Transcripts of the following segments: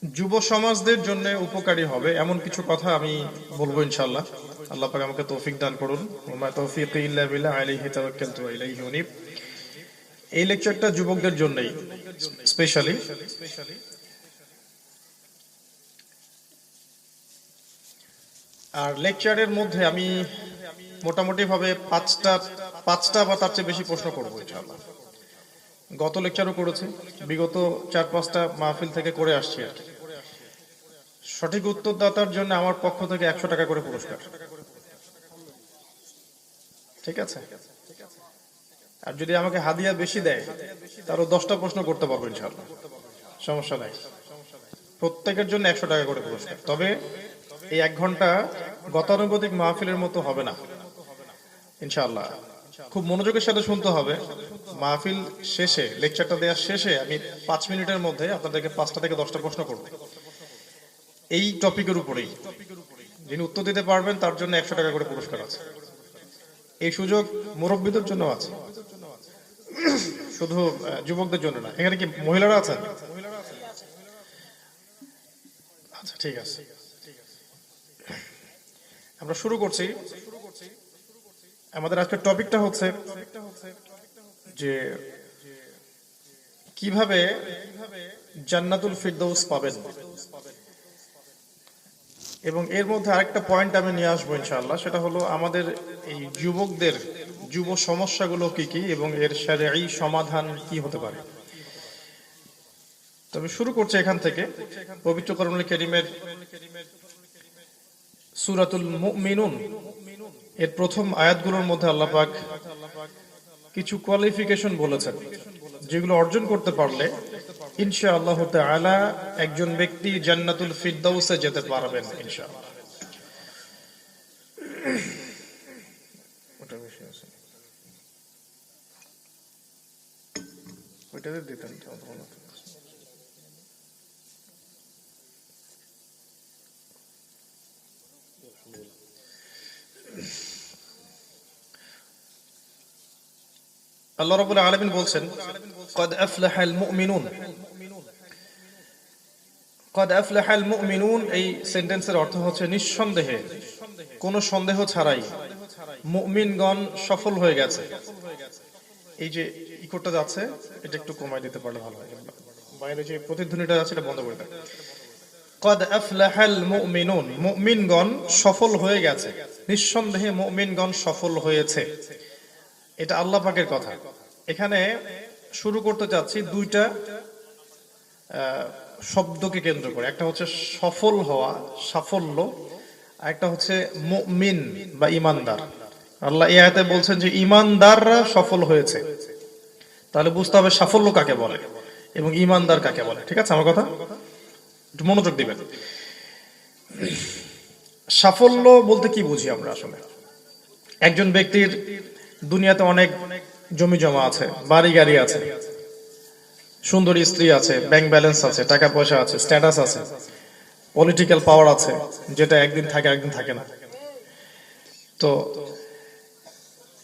যুব সমাজদের জন্য উপকারী হবে এমন কিছু কথা আমি বলবো ইনশাআল্লাহ। আল্লাহ পাক আমাকে তৌফিক দান করুন। ওমা তৌফিকি ইল্লা বিল্লাহ আলাইহি তাওয়াক্কালতু ওয়া ইলাইহি উনীব। এই লেকচারটা যুবকদের জন্যই স্পেশালি। আর লেকচারের মধ্যে আমি মোটামুটি ভাবে পাঁচটা বা তার চেয়ে বেশি প্রশ্ন করবো ইনশাআল্লাহ। গত লেকচারও করেছি, বিগত 4-5টা মাহফিল থেকে করে আসছি আর কি। সঠিক উত্তরদাতার জন্য আমার পক্ষ থেকে 100 টাকা করে পুরস্কার, ঠিক আছে? আর যদি আমাকে হাদিয়া বেশি দেয় তারও 10টা প্রশ্ন করতে পারবো ইনশাআল্লাহ, সমস্যা নাই। প্রত্যেকের জন্য 100 টাকা করে পুরস্কার। তবে এই 1 ঘন্টা গতানুগতিক মাহফিলের মতো হবে না ইনশাআল্লাহ। খুব মনোযোগের সাথে শুনতে হবে। মাহফিল শেষে, লেকচারটা দেওয়ার শেষে আমি 5 মিনিটের মধ্যে আপনাদেরকে 5টা থেকে 10টা প্রশ্ন করব এই টপিকের উপরেই। যিনি উত্তর দিতে পারবেন তার জন্য 100 টাকা করে পুরস্কার আছে। এই সুযোগ মুরব্বীদের জন্য আছে, শুধু যুবকদের জন্য না। এখানে কি মহিলারা আছেন? আচ্ছা, ঠিক আছে, আমরা শুরু করছি। আমাদের আজকের টপিকটা হচ্ছে যে কিভাবে জান্নাতুল ফিরদৌস পাবেন। এবং এর মধ্যে আরেকটা পয়েন্ট আমি নিয়ে আসবো ইনশাআল্লাহ, সেটা হলো আমাদের এই যুবকদের যুব সমস্যাগুলো কি কি এবং এর শারঈ সমাধান কি হতে পারে। তবে শুরু করছি এখান থেকে। পবিত্র কোরআনুল কারীমের সূরাতুল মুমিনুন এর প্রথম আয়াতগুলোর মধ্যে আল্লাহ পাক কিছু কোয়ালিফিকেশন বলেছেন, যেগুলো অর্জন করতে পারলে ইনশাআল্লাহ তাআলা একজন ব্যক্তি জান্নাতুল ফিরদাউসে যেতে পারবেন ইনশাআল্লাহ। ওটা বেশি আছে, ওইটাতে দিতেন ভালো। আল্লাহ রাব্বুল আলামিন বলছেন, قد أفلح المؤمنون। قد أفلح المؤمنون এই সেন্টেন্সের অর্থ হচ্ছে নিঃসন্দেহে, কোনো সন্দেহ ছাড়াই মুমিনগণ সফল হয়ে গেছে। এই যে ইকোটা যাচ্ছে এটা একটু কমাই দিতে পারলে ভালো হয়। বাইরে যে প্রতিধ্বনিটা যাচ্ছে এটা বন্ধ করে দেন। قد أفلح المؤمنون, মুমিনগণ সফল হয়ে গেছে। নিঃসন্দেহে মুমিনগণ সফল হয়েছে, এটা আল্লাহ পাকের কথা। এখানে শুরু করতে চাচ্ছি দুইটা শব্দকে কেন্দ্র করে। একটা হচ্ছে সফল হওয়া, সাফল্য, আর একটা হচ্ছে মুমিন বা ইমানদার। আল্লাহ এই আয়াতে বলছেন যে ইমানদাররা সফল হয়েছে, তাহলে বুঝতে হবে সাফল্য কাকে বলে এবং ইমানদার কাকে বলে। ঠিক আছে, আমার কথা একটু মনোযোগ দিবেন। সাফল্য বলতে কি বুঝি আমরা আসলে? একজন ব্যক্তির দুনিয়াতে অনেক জমি জমা আছে, বাড়ি গাড়ি আছে, সুন্দরী স্ত্রী আছে, ব্যাংক ব্যালেন্স আছে, টাকা পয়সা আছে, স্ট্যাটাস আছে, পলিটিক্যাল পাওয়ার আছে, যেটা একদিন থাকে একদিন থাকে না। তো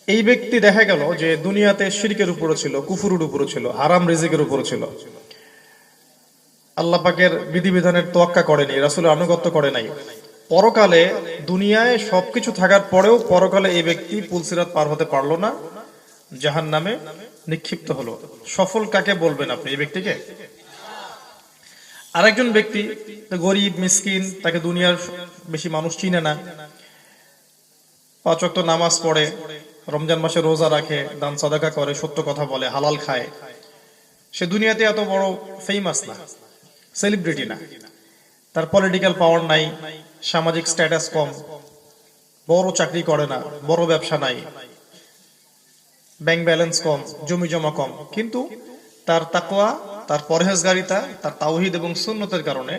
এই ব্যক্তি দেখা গেল যে দুনিয়াতে শিরকের উপরে ছিল, কুফুরের উপরে ছিল, হারাম রিজিকের উপরে ছিল, আল্লাহ পাকের বিধিবিধানের তোয়াক্কা করেনি, রাসূলের আনুগত্য করে নাই। পরকালে দুনিয়ায় সবকিছু থাকার পরেও পরকালে এই ব্যক্তি পুলসিরাত পার হতে পারলো না, জাহান্নামে নিক্ষিপ্ত হলো। সফল কাকে বলবেন আপনি এই ব্যক্তিকে? আরেকজন ব্যক্তি গরিব মিসকিন, তাকে দুনিয়ার বেশি মানুষ চিনে না, 5 ওয়াক্ত নামাজ পড়ে, রমজান মাসে রোজা রাখে, দান সাদাকা করে, সত্য কথা বলে, হালাল খায়, সে দুনিয়াতে এত বড় ফেমাস না, সেলিব্রিটি না, তার পলিটিক্যাল পাওয়ার নাই, সামাজিক স্ট্যাটাস কম, বড় চাকরি করে না, বড় ব্যবসা নাই, ব্যাংক ব্যালেন্স কম, জমি জমা কম, কিন্তু তার তাকওয়া, তার পরহেজগারিতা, তার তাওহীদ এবং সুন্নতের কারণে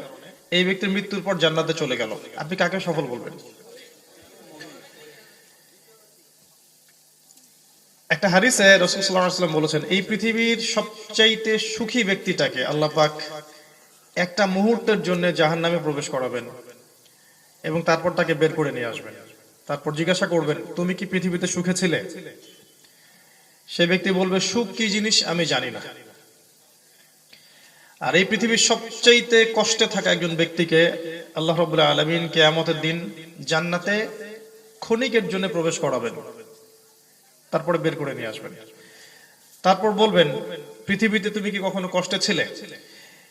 এই ব্যক্তির মৃত্যুর পর জান্নাতে চলে গেল। আপনি কাকে সফল বলবেন? একটা হাদিসে রাসূল সাল্লাল্লাহু আলাইহি ওয়াসাল্লাম বলেছেন, এই পৃথিবীর সবচাইতে সুখী ব্যক্তিটাকে আল্লাহ পাক একটা মুহূর্তের জন্য জাহান্নামে প্রবেশ করাবেন এবং তারপর তাকে বের করে নিয়ে আসবেন। তারপর জিজ্ঞাসা করবেন, তুমি কি পৃথিবীতে সুখে ছিলে? সে ব্যক্তি বলবে, সুখ কি জিনিস আমি জানি না। আর এই পৃথিবীর সবচেয়ে কষ্টে থাকা একজন ব্যক্তিকে আল্লাহ রাব্বুল আলামিন কিয়ামতের দিন জান্নাতে ক্ষণিকের জন্য প্রবেশ করাবেন, তারপরে বের করে নিয়ে আসবেন। তারপর বলবেন, পৃথিবীতে তুমি কি কখনো কষ্টে ছিলে?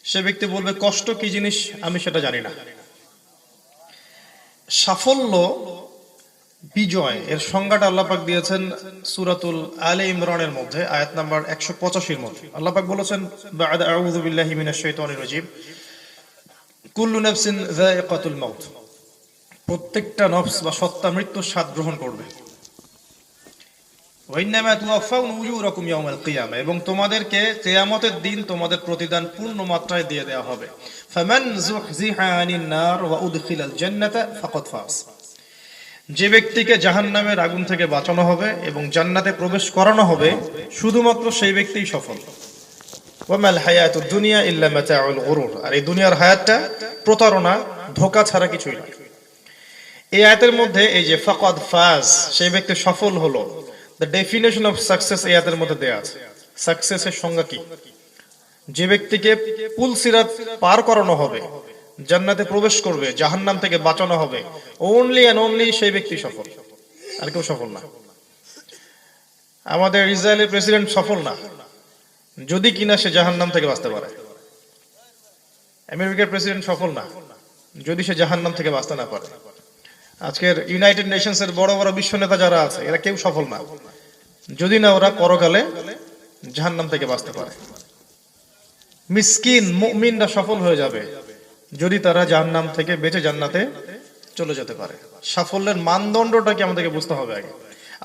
সে ব্যক্তি বলবে, কষ্ট কি জিনিস আমি সেটা জানি না। সাফল্য, বিজয় এর সংজ্ঞাটা আল্লাহ পাক দিয়েছেন সূরাতুল আলে ইমরানের মধ্যে, আয়াত নাম্বার 185 এর মধ্যে। আল্লাহ পাক বলেছেন, বা'দা আউযু বিল্লাহি মিনাশ শাইতানির রাজীম, কুল্লু নাফসিন যায়িকাতুল মাউত, প্রত্যেকটা নফস বা সত্তা মৃত্যুর স্বাদ গ্রহণ করবে। ওয়া ইন্নামা তুওয়াফাউনা উজুরাকুম ইয়াওমাল কিয়ামা, এবং তোমাদেরকে কিয়ামতের দিন তোমাদের প্রতিদান পূর্ণ মাত্রায় দিয়ে দেওয়া হবে। ফামান যুহজিহা আনিন নার ওয়া উদখিলাল জান্নাতা ফাকাদ ফাজ, যে ব্যক্তিকে জাহান্নামের আগুন থেকে বাঁচানো হবে এবং জান্নাতে প্রবেশ করানো হবে, শুধুমাত্র সেই ব্যক্তিই সফল। ওয়ামাল হায়াতুদ দুনিয়া ইল্লা মাতাউল গুরুর, আর এই দুনিয়ার হায়াতটা প্রতারণা, ধোঁকা ছাড়া কিছুই না। এই আয়াতের মধ্যে এই যে ফাকাদ ফাজ, সেই ব্যক্তি সফল হলো, দ্য ডেফিনেশন অফ সাকসেস এই আয়াতের মধ্যে দেয়া আছে। সাকসেসের সংজ্ঞা কি? যে ব্যক্তিকে পুল সিরাত পার করানো হবে, জান্নাতে প্রবেশ করবে, জাহান্নাম থেকে বাঁচানো হবে, ওনলি এন্ড ওনলি সেই ব্যক্তি সফল, আর কেউ সফল না। আমাদের ইসরায়েলের প্রেসিডেন্ট সফল না যদি কিনা সে জাহান্নাম থেকে বাঁচতে পারে। আমেরিকার প্রেসিডেন্ট সফল না যদি সে জাহান্নাম থেকে বাঁচতে না পারে। আজকের ইউনাইটেড নেশনস এর বড় বড় বিশ্ব নেতা যারা আছে, এরা কেউ সফল না যদি না ওরা পরকালে জাহান্নাম থেকে বাঁচতে পারে। মিসকিন মুমিনরা সফল হয়ে যাবে যদি তারা জাহান্নাম থেকে বেঁচে জান্নাতে চলে যেতে পারে। সাফল্যের মানদণ্ডটা কি আমাদেরকে বুঝতে হবে আগে।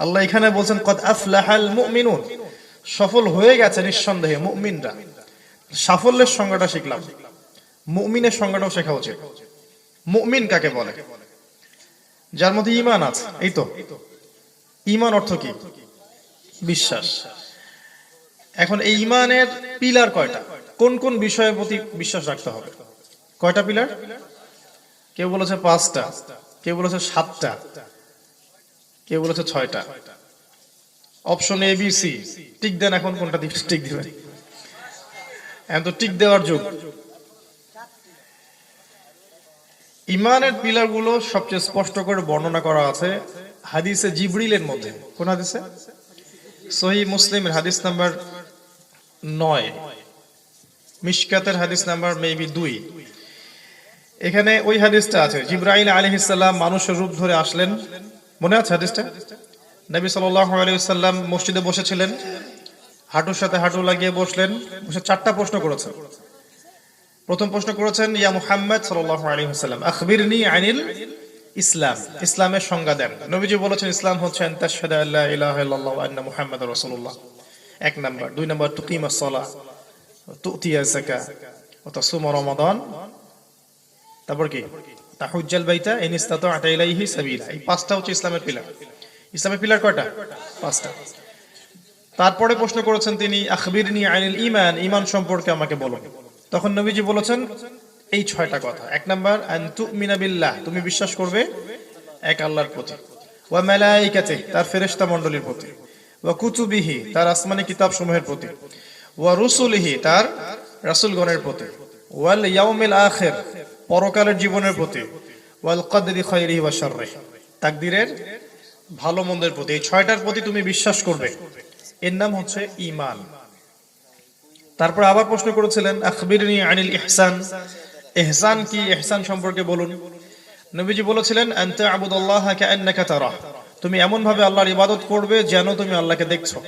আল্লাহ এখানে বলছেন কদ আফলাহাল মুমিনুন, সফল হয়ে গেছে নিঃসন্দেহে মুমিনরা। সাফল্যের সংজ্ঞাটা শিখলাম, মুমিনের সংজ্ঞাটাও শেখা উচিত। মুমিন কাকে বলে? যার মধ্যে ঈমান আছে। এই তো ঈমান অর্থ কি? বিশ্বাস। এখন এই ঈমানের পিলার কয়টা? কোন কোন বিষয়ের প্রতি বিশ্বাস রাখতে হবে? কয়টা পিলার? কেউ বলেছে 5টা, কেউ বলেছে 7টা, কেউ বলেছে 6টা। Option A B C, tick দেন। এখন কোনটা টিক দিবেন? এখন তো টিক দেওয়ার যুগ। ঈমানের পিলার গুলো সবচেয়ে স্পষ্ট করে বর্ণনা করা আছে হাদিসে জিবরিলের মধ্যে। কোন হাদিসে? সহিহ মুসলিমের হাদিস নাম্বার 9, মিশকাতের হাদিস নাম্বার মেবি 2। এখানে ওই হাদিসটা আছে, জিবরাইল আলাইহিস সালাম মানুষের রূপ ধরে আসলেন। মনে আছে হাদিসটা? নবী সাল্লাল্লাহু আলাইহি ওয়াসাল্লাম মসজিদে বসেছিলেন, হাঁটুর সাথে হাঁটু লাগিয়ে বসলেন, বসে 4টা প্রশ্ন করেছেন। প্রথম প্রশ্ন করেছেন, ইয়া মুহাম্মদ সাল্লাল্লাহু আলাইহি ওয়াসাল্লাম আখবিরনি আনিল ইসলাম, ইসলামের সংজ্ঞা দেন। নবীজি বলেছেন, ইসলাম হচ্ছে আন তাশহাদা আল্লা ইলাহা ইল্লাল্লাহ ওয়া আন্না মুহাম্মাদুর রাসূলুল্লাহ, 1 নাম্বার। 2 নাম্বার তুকিমাস সালাহ ওয়া তুতিয়া যাকাত ওয়া তাসুমা রমাদান। তারপর কি? তাহুজ্জাল বাইতা ইন ইসতাতা'তা ইলাইহি সাবিলা। এই 5টা হচ্ছে ইসলামের পিলার। ইসলামের পিলার কয়টা? 5টা। তারপরে প্রশ্ন করেছেন তিনি, আখবিরনি আনিল ঈমান, ঈমান সম্পর্কে আমাকে বলুন। তখন নবীজি বলেছেন এই 6টা কথা। 1 নাম্বার আন তুমিনা বিল্লাহ, তুমি বিশ্বাস করবে এক আল্লাহর প্রতি, ওয়া মালাইকাতিহি, তার ফেরেশতা মণ্ডলীর প্রতি, ওয়া কুতুবিহি, তার আসমানী কিতাব সমূহের প্রতি, ওয়া রুসুলিহি, তার রাসূলগণের প্রতি, ওয়াল ইয়াউমিল আখির, পরকালের জীবনের প্রতি, ওয়াল কদরি খায়রিহি ওয়া শাররিহি, তাকদীরের ভালো মন্দের প্রতি। এই 6টার প্রতি তুমি বিশ্বাস করবে, এর নাম হচ্ছে ঈমান। তারপর আবার প্রশ্ন করেছিলেন, আখবিরনি আনিল ইহসান, ইহসান কি? ইহসান সম্পর্কে বলুন। নবীজি বলেছিলেন, আনতা আবুদুল্লাহ কাআন্নাকা তারাহ, তুমি এমন ভাবে আল্লাহর ইবাদত করবে যেন তুমি আল্লাহকে দেখছো।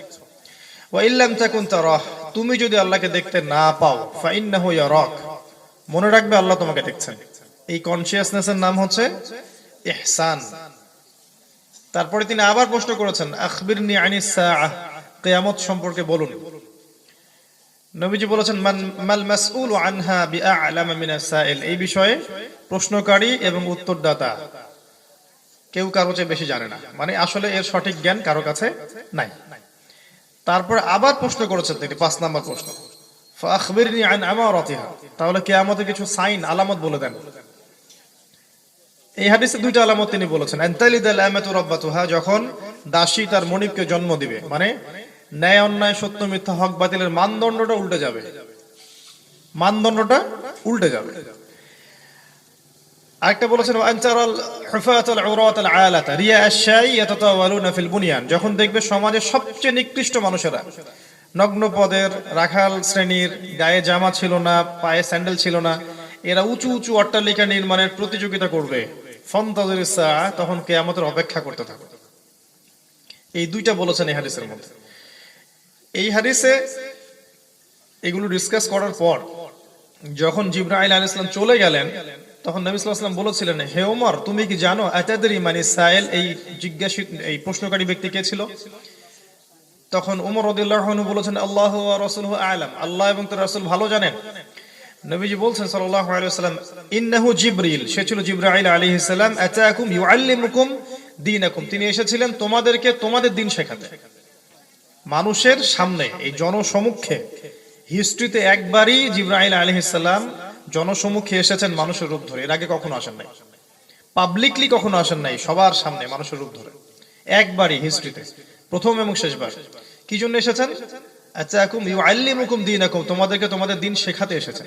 ওয়া ইল্লাম তাকুন তারাহ, তুমি যদি আল্লাহকে দেখতে না পাও, ফা ইন্নাহু ইয়ারাক, মনে রাখবে আল্লাহ তোমাকে দেখছেন। এই কনসিয়াসনেসের নাম হচ্ছে ইহসান। তারপরে তিনি আবার প্রশ্ন করেছেন, আখবিরনি আনিস সাআহ, কিয়ামত সম্পর্কে বলুন। নবীজি বলেছেন, মাল মাসউলু আনহা বিআ'লামা মিনাস সাইল, এই বিষয়ে প্রশ্নকারী এবং উত্তরদাতা কেউ কারো চেয়ে বেশি জানে না, মানে আসলে এর সঠিক জ্ঞান কারো কাছে নাই। তারপর আবার প্রশ্ন করেছেন তিনি, 5 নাম্বার প্রশ্ন, ফাআখবিরনি আন আমারাতিহা, তাহলে কিয়ামতের কিছু সাইন আলামত বলে দেন। এই হাদিসে 2টা আলামত তিনি বলেছেন, আনতালিদাল আমাতু রাব্বাতুহা, যখন দাসী তার মনিবকে জন্ম দিবে, মানে ন্যায় অন্যায় সত্য মিথ্যা হক বাতিলের মানদণ্ডটা উল্টে যাবে। মানদণ্ডটা উল্টে যাবে। আরেকটা বলেছেন আনতারাল হুফাতাল উরাতাল আলাতা রিয়া আশ-শাই ইয়াতাতাওয়ালুনা ফিল বুনিয়ান, যখন দেখবে সমাজের সবচেয়ে নিকৃষ্ট মানুষেরা, নগ্ন পদের রাখাল শ্রেণীর, গায়ে জামা ছিল না, পায়ে স্যান্ডেল ছিল না, এরা উঁচু উঁচু অট্টালিকা নির্মাণের প্রতিযোগিতা করবে, ফান্তাযিরিস সাআ, তখন কিয়ামতের অপেক্ষা করতে থাকো। এই দুইটা বলেছেন এই হাদিসের মধ্যে। এই হাদিসে এগুলো ডিসকাস করার পর যখন জিবরাইল আলাইহিস সালাম চলে গেলেন, তখন নবী সাল্লাল্লাহু আলাইহি ওয়াসাল্লাম বলেছিলেন, হে ওমর, তুমি কি জানো আতাদরি মানি সাইল, এই জিজ্ঞাসিত এই প্রশ্নকারী ব্যক্তি কে ছিল? তখন ওমর রাদিয়াল্লাহু আনহু বলেছেন, আল্লাহু ওয়া রাসূলুহু আ'লাম, আল্লাহ এবং তার রাসূল ভালো জানেন। নবীজি বলছেন সাল্লাল্লাহু আলাইহি ওয়াসাল্লাম, ইন্নাহু জিবরিল, সে ছিল জিবরাইল আলাইহিস সালাম, আতাকুম ইউআল্লিমুকুম দীনাকুম, তিনি এসেছিলেন তোমাদেরকে তোমাদের দ্বীন শেখাতে। মানুষের সামনে, এই জনসমক্ষে, হিস্ট্রিতে একবারই জিবরাইল আলাইহিস সালাম জনসমক্ষে এসেছেন মানুষের রূপ ধরে, এর আগে কখনো আসেন নাই, পাবলিকলি কখনো আসেন নাই, সবার সামনে মানুষের রূপ ধরে একবারই হিস্ট্রিতে, প্রথম এবং শেষবার। কি জন্য এসেছেন? আতাকুম ইউআল্লিমুকুম দীনাকুম, তোমাদেরকে তোমাদের দ্বীন শেখাতে এসেছেন।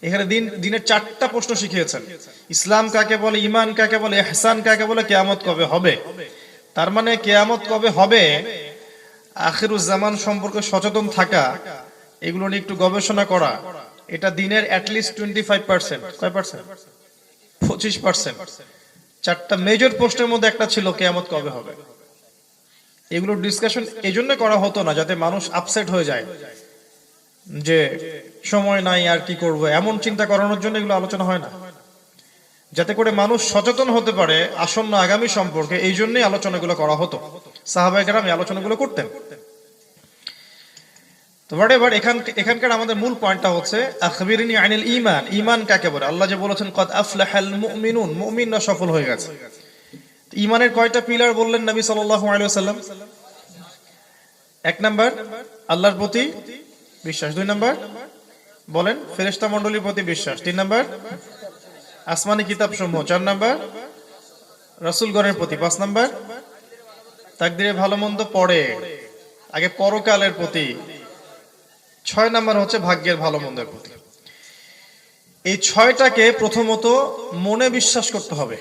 এখানে দিনের 4টা প্রশ্ন শিখিয়েছেন। ইসলাম কাকে বলে, ঈমান কাকে বলে, ইহসান কাকে বলে, কিয়ামত কবে হবে। তার মানে কিয়ামত কবে হবে, আখিরুজ জামান সম্পর্কে সচেতন থাকা, এগুলো নিয়ে একটু গবেষণা করা, এটা দিনের অ্যাটলিস্ট 25%। কয় পার্সেন্ট? 25%। 4টা মেজর প্রশ্নের মধ্যে একটা ছিল কিয়ামত কবে হবে। এগুলো ডিসকাশন এই জন্য করা হতো না যাতে মানুষ আপসেট হয়ে যায়, যে সময় নাই আর কি করব, এমন চিন্তা করানোর জন্য এগুলো আলোচনা হয় না। যাতে করে মানুষ সচেতন হতে পারে আসন্ন আগামী সম্পর্কে, এই জন্যই আলোচনাগুলো করা হতো। সাহাবায়ে কেরাম এই আলোচনাগুলো করতেন। তো এবার এখানকার আমাদের মূল পয়েন্টটা হচ্ছে আখবিরনি আনিল ঈমান, ঈমান কাকে বলে। আল্লাহ যে বলেছেন কদ আফলাহাল মুমিনুন, মুমিনরা সফল হয়ে গেছে। ঈমানের কয়টা পিলার বললেন নবী সাল্লাল্লাহু আলাইহি ওয়াসাল্লাম? 1 নাম্বার আল্লাহর প্রতি বিশ্বাস, 2 নাম্বার বলেন ফেরেশতা মণ্ডলীর প্রতি বিশ্বাস, 3 নাম্বার আসমানি কিতাব সমূহ, 4 নাম্বার রাসূলগণের প্রতি, 5 নাম্বার তাকদীরে ভালো মন্দ পড়ে, আগে পরকালের প্রতি, 6 নাম্বার হচ্ছে ভাগ্যের ভালো মন্দের প্রতি। এই 6টাকে প্রথমত মনে বিশ্বাস করতে হবে।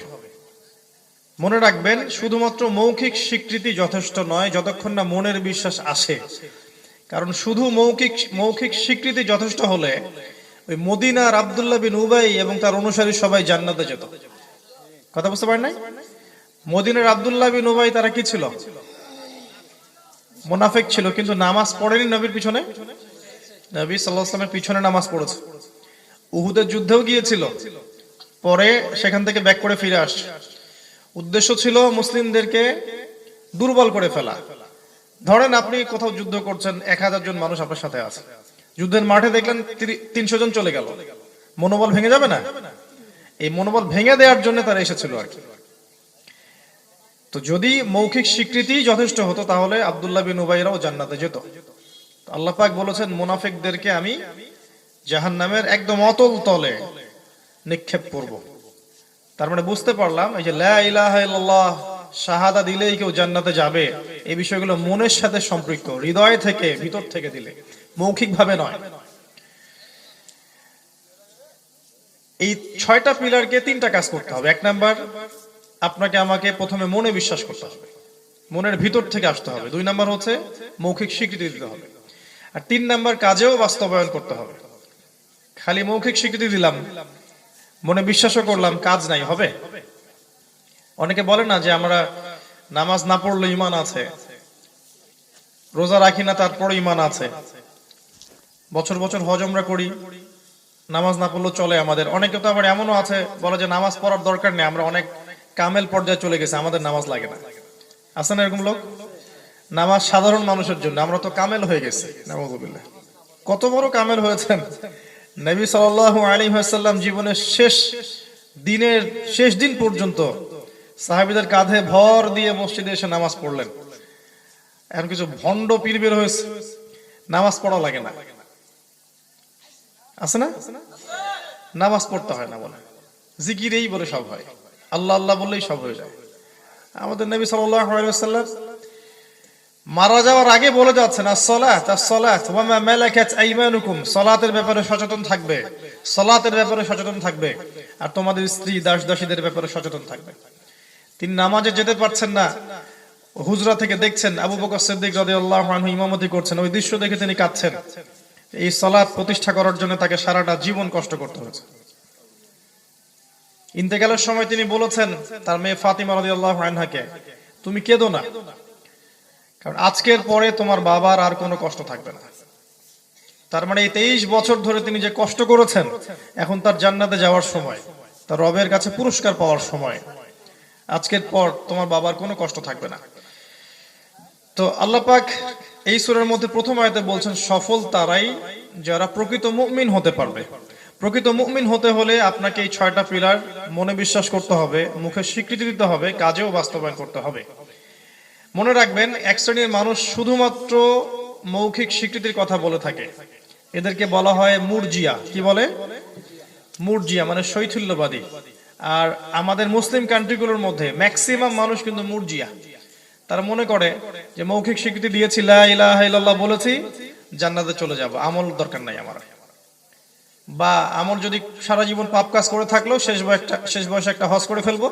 মনে রাখবেন, শুধুমাত্র মৌখিক স্বীকৃতি যথেষ্ট নয় যতক্ষণ না মনের বিশ্বাস আসে। কারণ শুধু মৌখিক স্বীকৃতি যথেষ্ট হলে ওই মদিনার আব্দুল্লাহ বিন উবাই এবং তার অনুসারী সবাই জান্নাতে যেত। কথা বুঝতে পারেন নাই? মদিনার আব্দুল্লাহ বিন উবাই তারা কি ছিল? মুনাফিক ছিল, কিন্তু নামাজ পড়েনি নবীর পিছনে। নবী সাল্লাল্লাহু আলাইহি ওয়াসাল্লামের পিছনে নামাজ পড়েছে, উহুদের যুদ্ধেও গিয়েছিল, পরে সেখান থেকে ব্যাক করে ফিরে আসছে। উদ্দেশ্য ছিল মুসলিমদেরকে দুর্বল করে ফেলা। ধরেন আপনি কোথাও যুদ্ধ করছেন, 1000 জন মানুষ আপনার সাথে আছে, যুদ্ধের মাঠে দেখলেন 300 জন চলে গেল, মনোবল ভেঙে যাবে না? এই মনোবল ভেঙে দেওয়ার জন্য তারা এসেছিল আর কি। তো যদি মৌখিক স্বীকৃতি যথেষ্ট হতো তাহলে আব্দুল্লাহ বিন উবাইরাও জান্নাতে যেত। আল্লাহ পাক বলেছেন মুনাফিকদেরকে আমি জাহান্নামের একদম অতল তলে নিক্ষেপ করব। তার মানে বুঝতে পারলাম এই যে লা ইলাহা ইল্লাল্লাহ শাহাদা দিলেই কেউ জান্নাতে যাবে, এই বিষয়গুলো মনের সাথে সম্পৃক্ত, হৃদয় থেকে, ভিতর থেকে দিলে, মৌখিক ভাবে নয়। এই 6টা পিলারকে 3টা কাজ করতে হবে। 1 নাম্বার, আপনাকে আমাকে প্রথমে মনে বিশ্বাস করতে হবে, মনের ভিতর থেকে আসতে হবে। 2 নাম্বার হচ্ছে মৌখিক স্বীকৃতি দিতে হবে। আর 3 নাম্বার, কাজেও বাস্তবায়ন করতে হবে। খালি মৌখিক স্বীকৃতি দিলাম, মনে বিশ্বাসও করলাম, কাজ নাই, হবে? অনেকে বলে না যে আমরা নামাজ না পড়লে ঈমান আছে, রোজা রাখি না তারপরে ঈমান আছে, বছর বছর হজ উমরা করি, নামাজ না পড়লেও চলে আমাদের। অনেকে তো আবার এমনও আছে বলে যে নামাজ পড়ার দরকার নেই, আমরা অনেক কামেল পর্যায়ে চলে গেছে, আমাদের নামাজ লাগে না। আছে না এরকম লোক? নামাজ সাধারণ মানুষের জন্য, আমরা তো কামেল হয়ে গেছি। নাউযুবিল্লাহ। কত বড় কামেল হয়েছেন! নবী সাল্লাল্লাহু আলাইহি ওয়াসাল্লাম জীবনের শেষ দিন পর্যন্ত সাহাবীদের কাঁধে ভর দিয়ে মসজিদে এসে নামাজ পড়লেন। এখন কিছু ভণ্ড পীর বের হয়েছে, নামাজ পড়া লাগে না। আছে না? নামাজ পড়তে হয় না বলে, জিকিরেই বলে সব হয়, আল্লাহ আল্লাহ বললেই সব হয়ে যায়। আমাদের নবী সাল্লাল্লাহু আলাইহি ওয়াসাল্লাম মারা যাওয়ার আগে বলে যাচ্ছেন as-সালাত as-সালাত ওয়া মা মালাকাত আইমানুকুম, সালাতের ব্যাপারে সচেতন থাকবে, সালাতের ব্যাপারে সচেতন থাকবে, আর তোমাদের স্ত্রী দাস দাসীদের ব্যাপারে সচেতন থাকবে। তিনি নামাজে যেতে পারছেন না, হুজরা থেকে দেখছেন আবু বকর সিদ্দিক রাদিয়াল্লাহু আনহু ইমামতি করছেন, ওই দৃশ্য দেখে তিনি কাঁদছেন। এই সালাত প্রতিষ্ঠা করার জন্য তাকে সারাটা জীবন কষ্ট করতে হয়েছে। ইন্তেকালের সময় তিনি বলেছেন তার মেয়ে ফাতিমা রাদিয়াল্লাহু আনহাকে, তুমি কেঁদো না, কারণ আজকের পরে তোমার বাবার আর কোনো কষ্ট থাকবে না। তার মানে এই 23 বছর ধরে তিনি যে কষ্ট করেছেন, এখন তার জান্নাতে যাওয়ার সময়, তার রবের কাছে পুরস্কার পাওয়ার সময়। আজকের পর তোমার বাবার কোনো কষ্ট থাকবে না। তো আল্লাহ পাক এই সূরার মধ্যে প্রথম আয়াতে বলছেন সফল তারাই যারা প্রকৃত মুমিন হতে পারবে। প্রকৃত মুমিন হতে হলে আপনাকে এই 6টা পিলার মনে বিশ্বাস করতে হবে, মুখে স্বীকৃতি দিতে হবে, কাজেও বাস্তবায়ন করতে হবে। মনে রাখবেন, এক শ্রেণীর মানুষ শুধুমাত্র মৌখিক স্বীকৃতির কথা বলে থাকে, এদেরকে বলা হয় মুরজিয়া। কি বলে? মুরজিয়া মানে শৈথিল্যবাদী। আর আমাদের মুসলিম কান্ট্রিগুলোর মধ্যে ম্যাক্সিমাম মানুষ কিন্তু মুরজিয়া। তারা মনে করে যে মৌখিক স্বীকৃতি দিয়েছি, লা ইলাহা ইল্লাল্লাহ বলেছি, জান্নাতে চলে যাব, আমল দরকার নাই আমার। বা আমার যদি সারা জীবন পাপ কাজ করে থাকলো, শেষ বয়সে একটা হজ করে ফেলবো,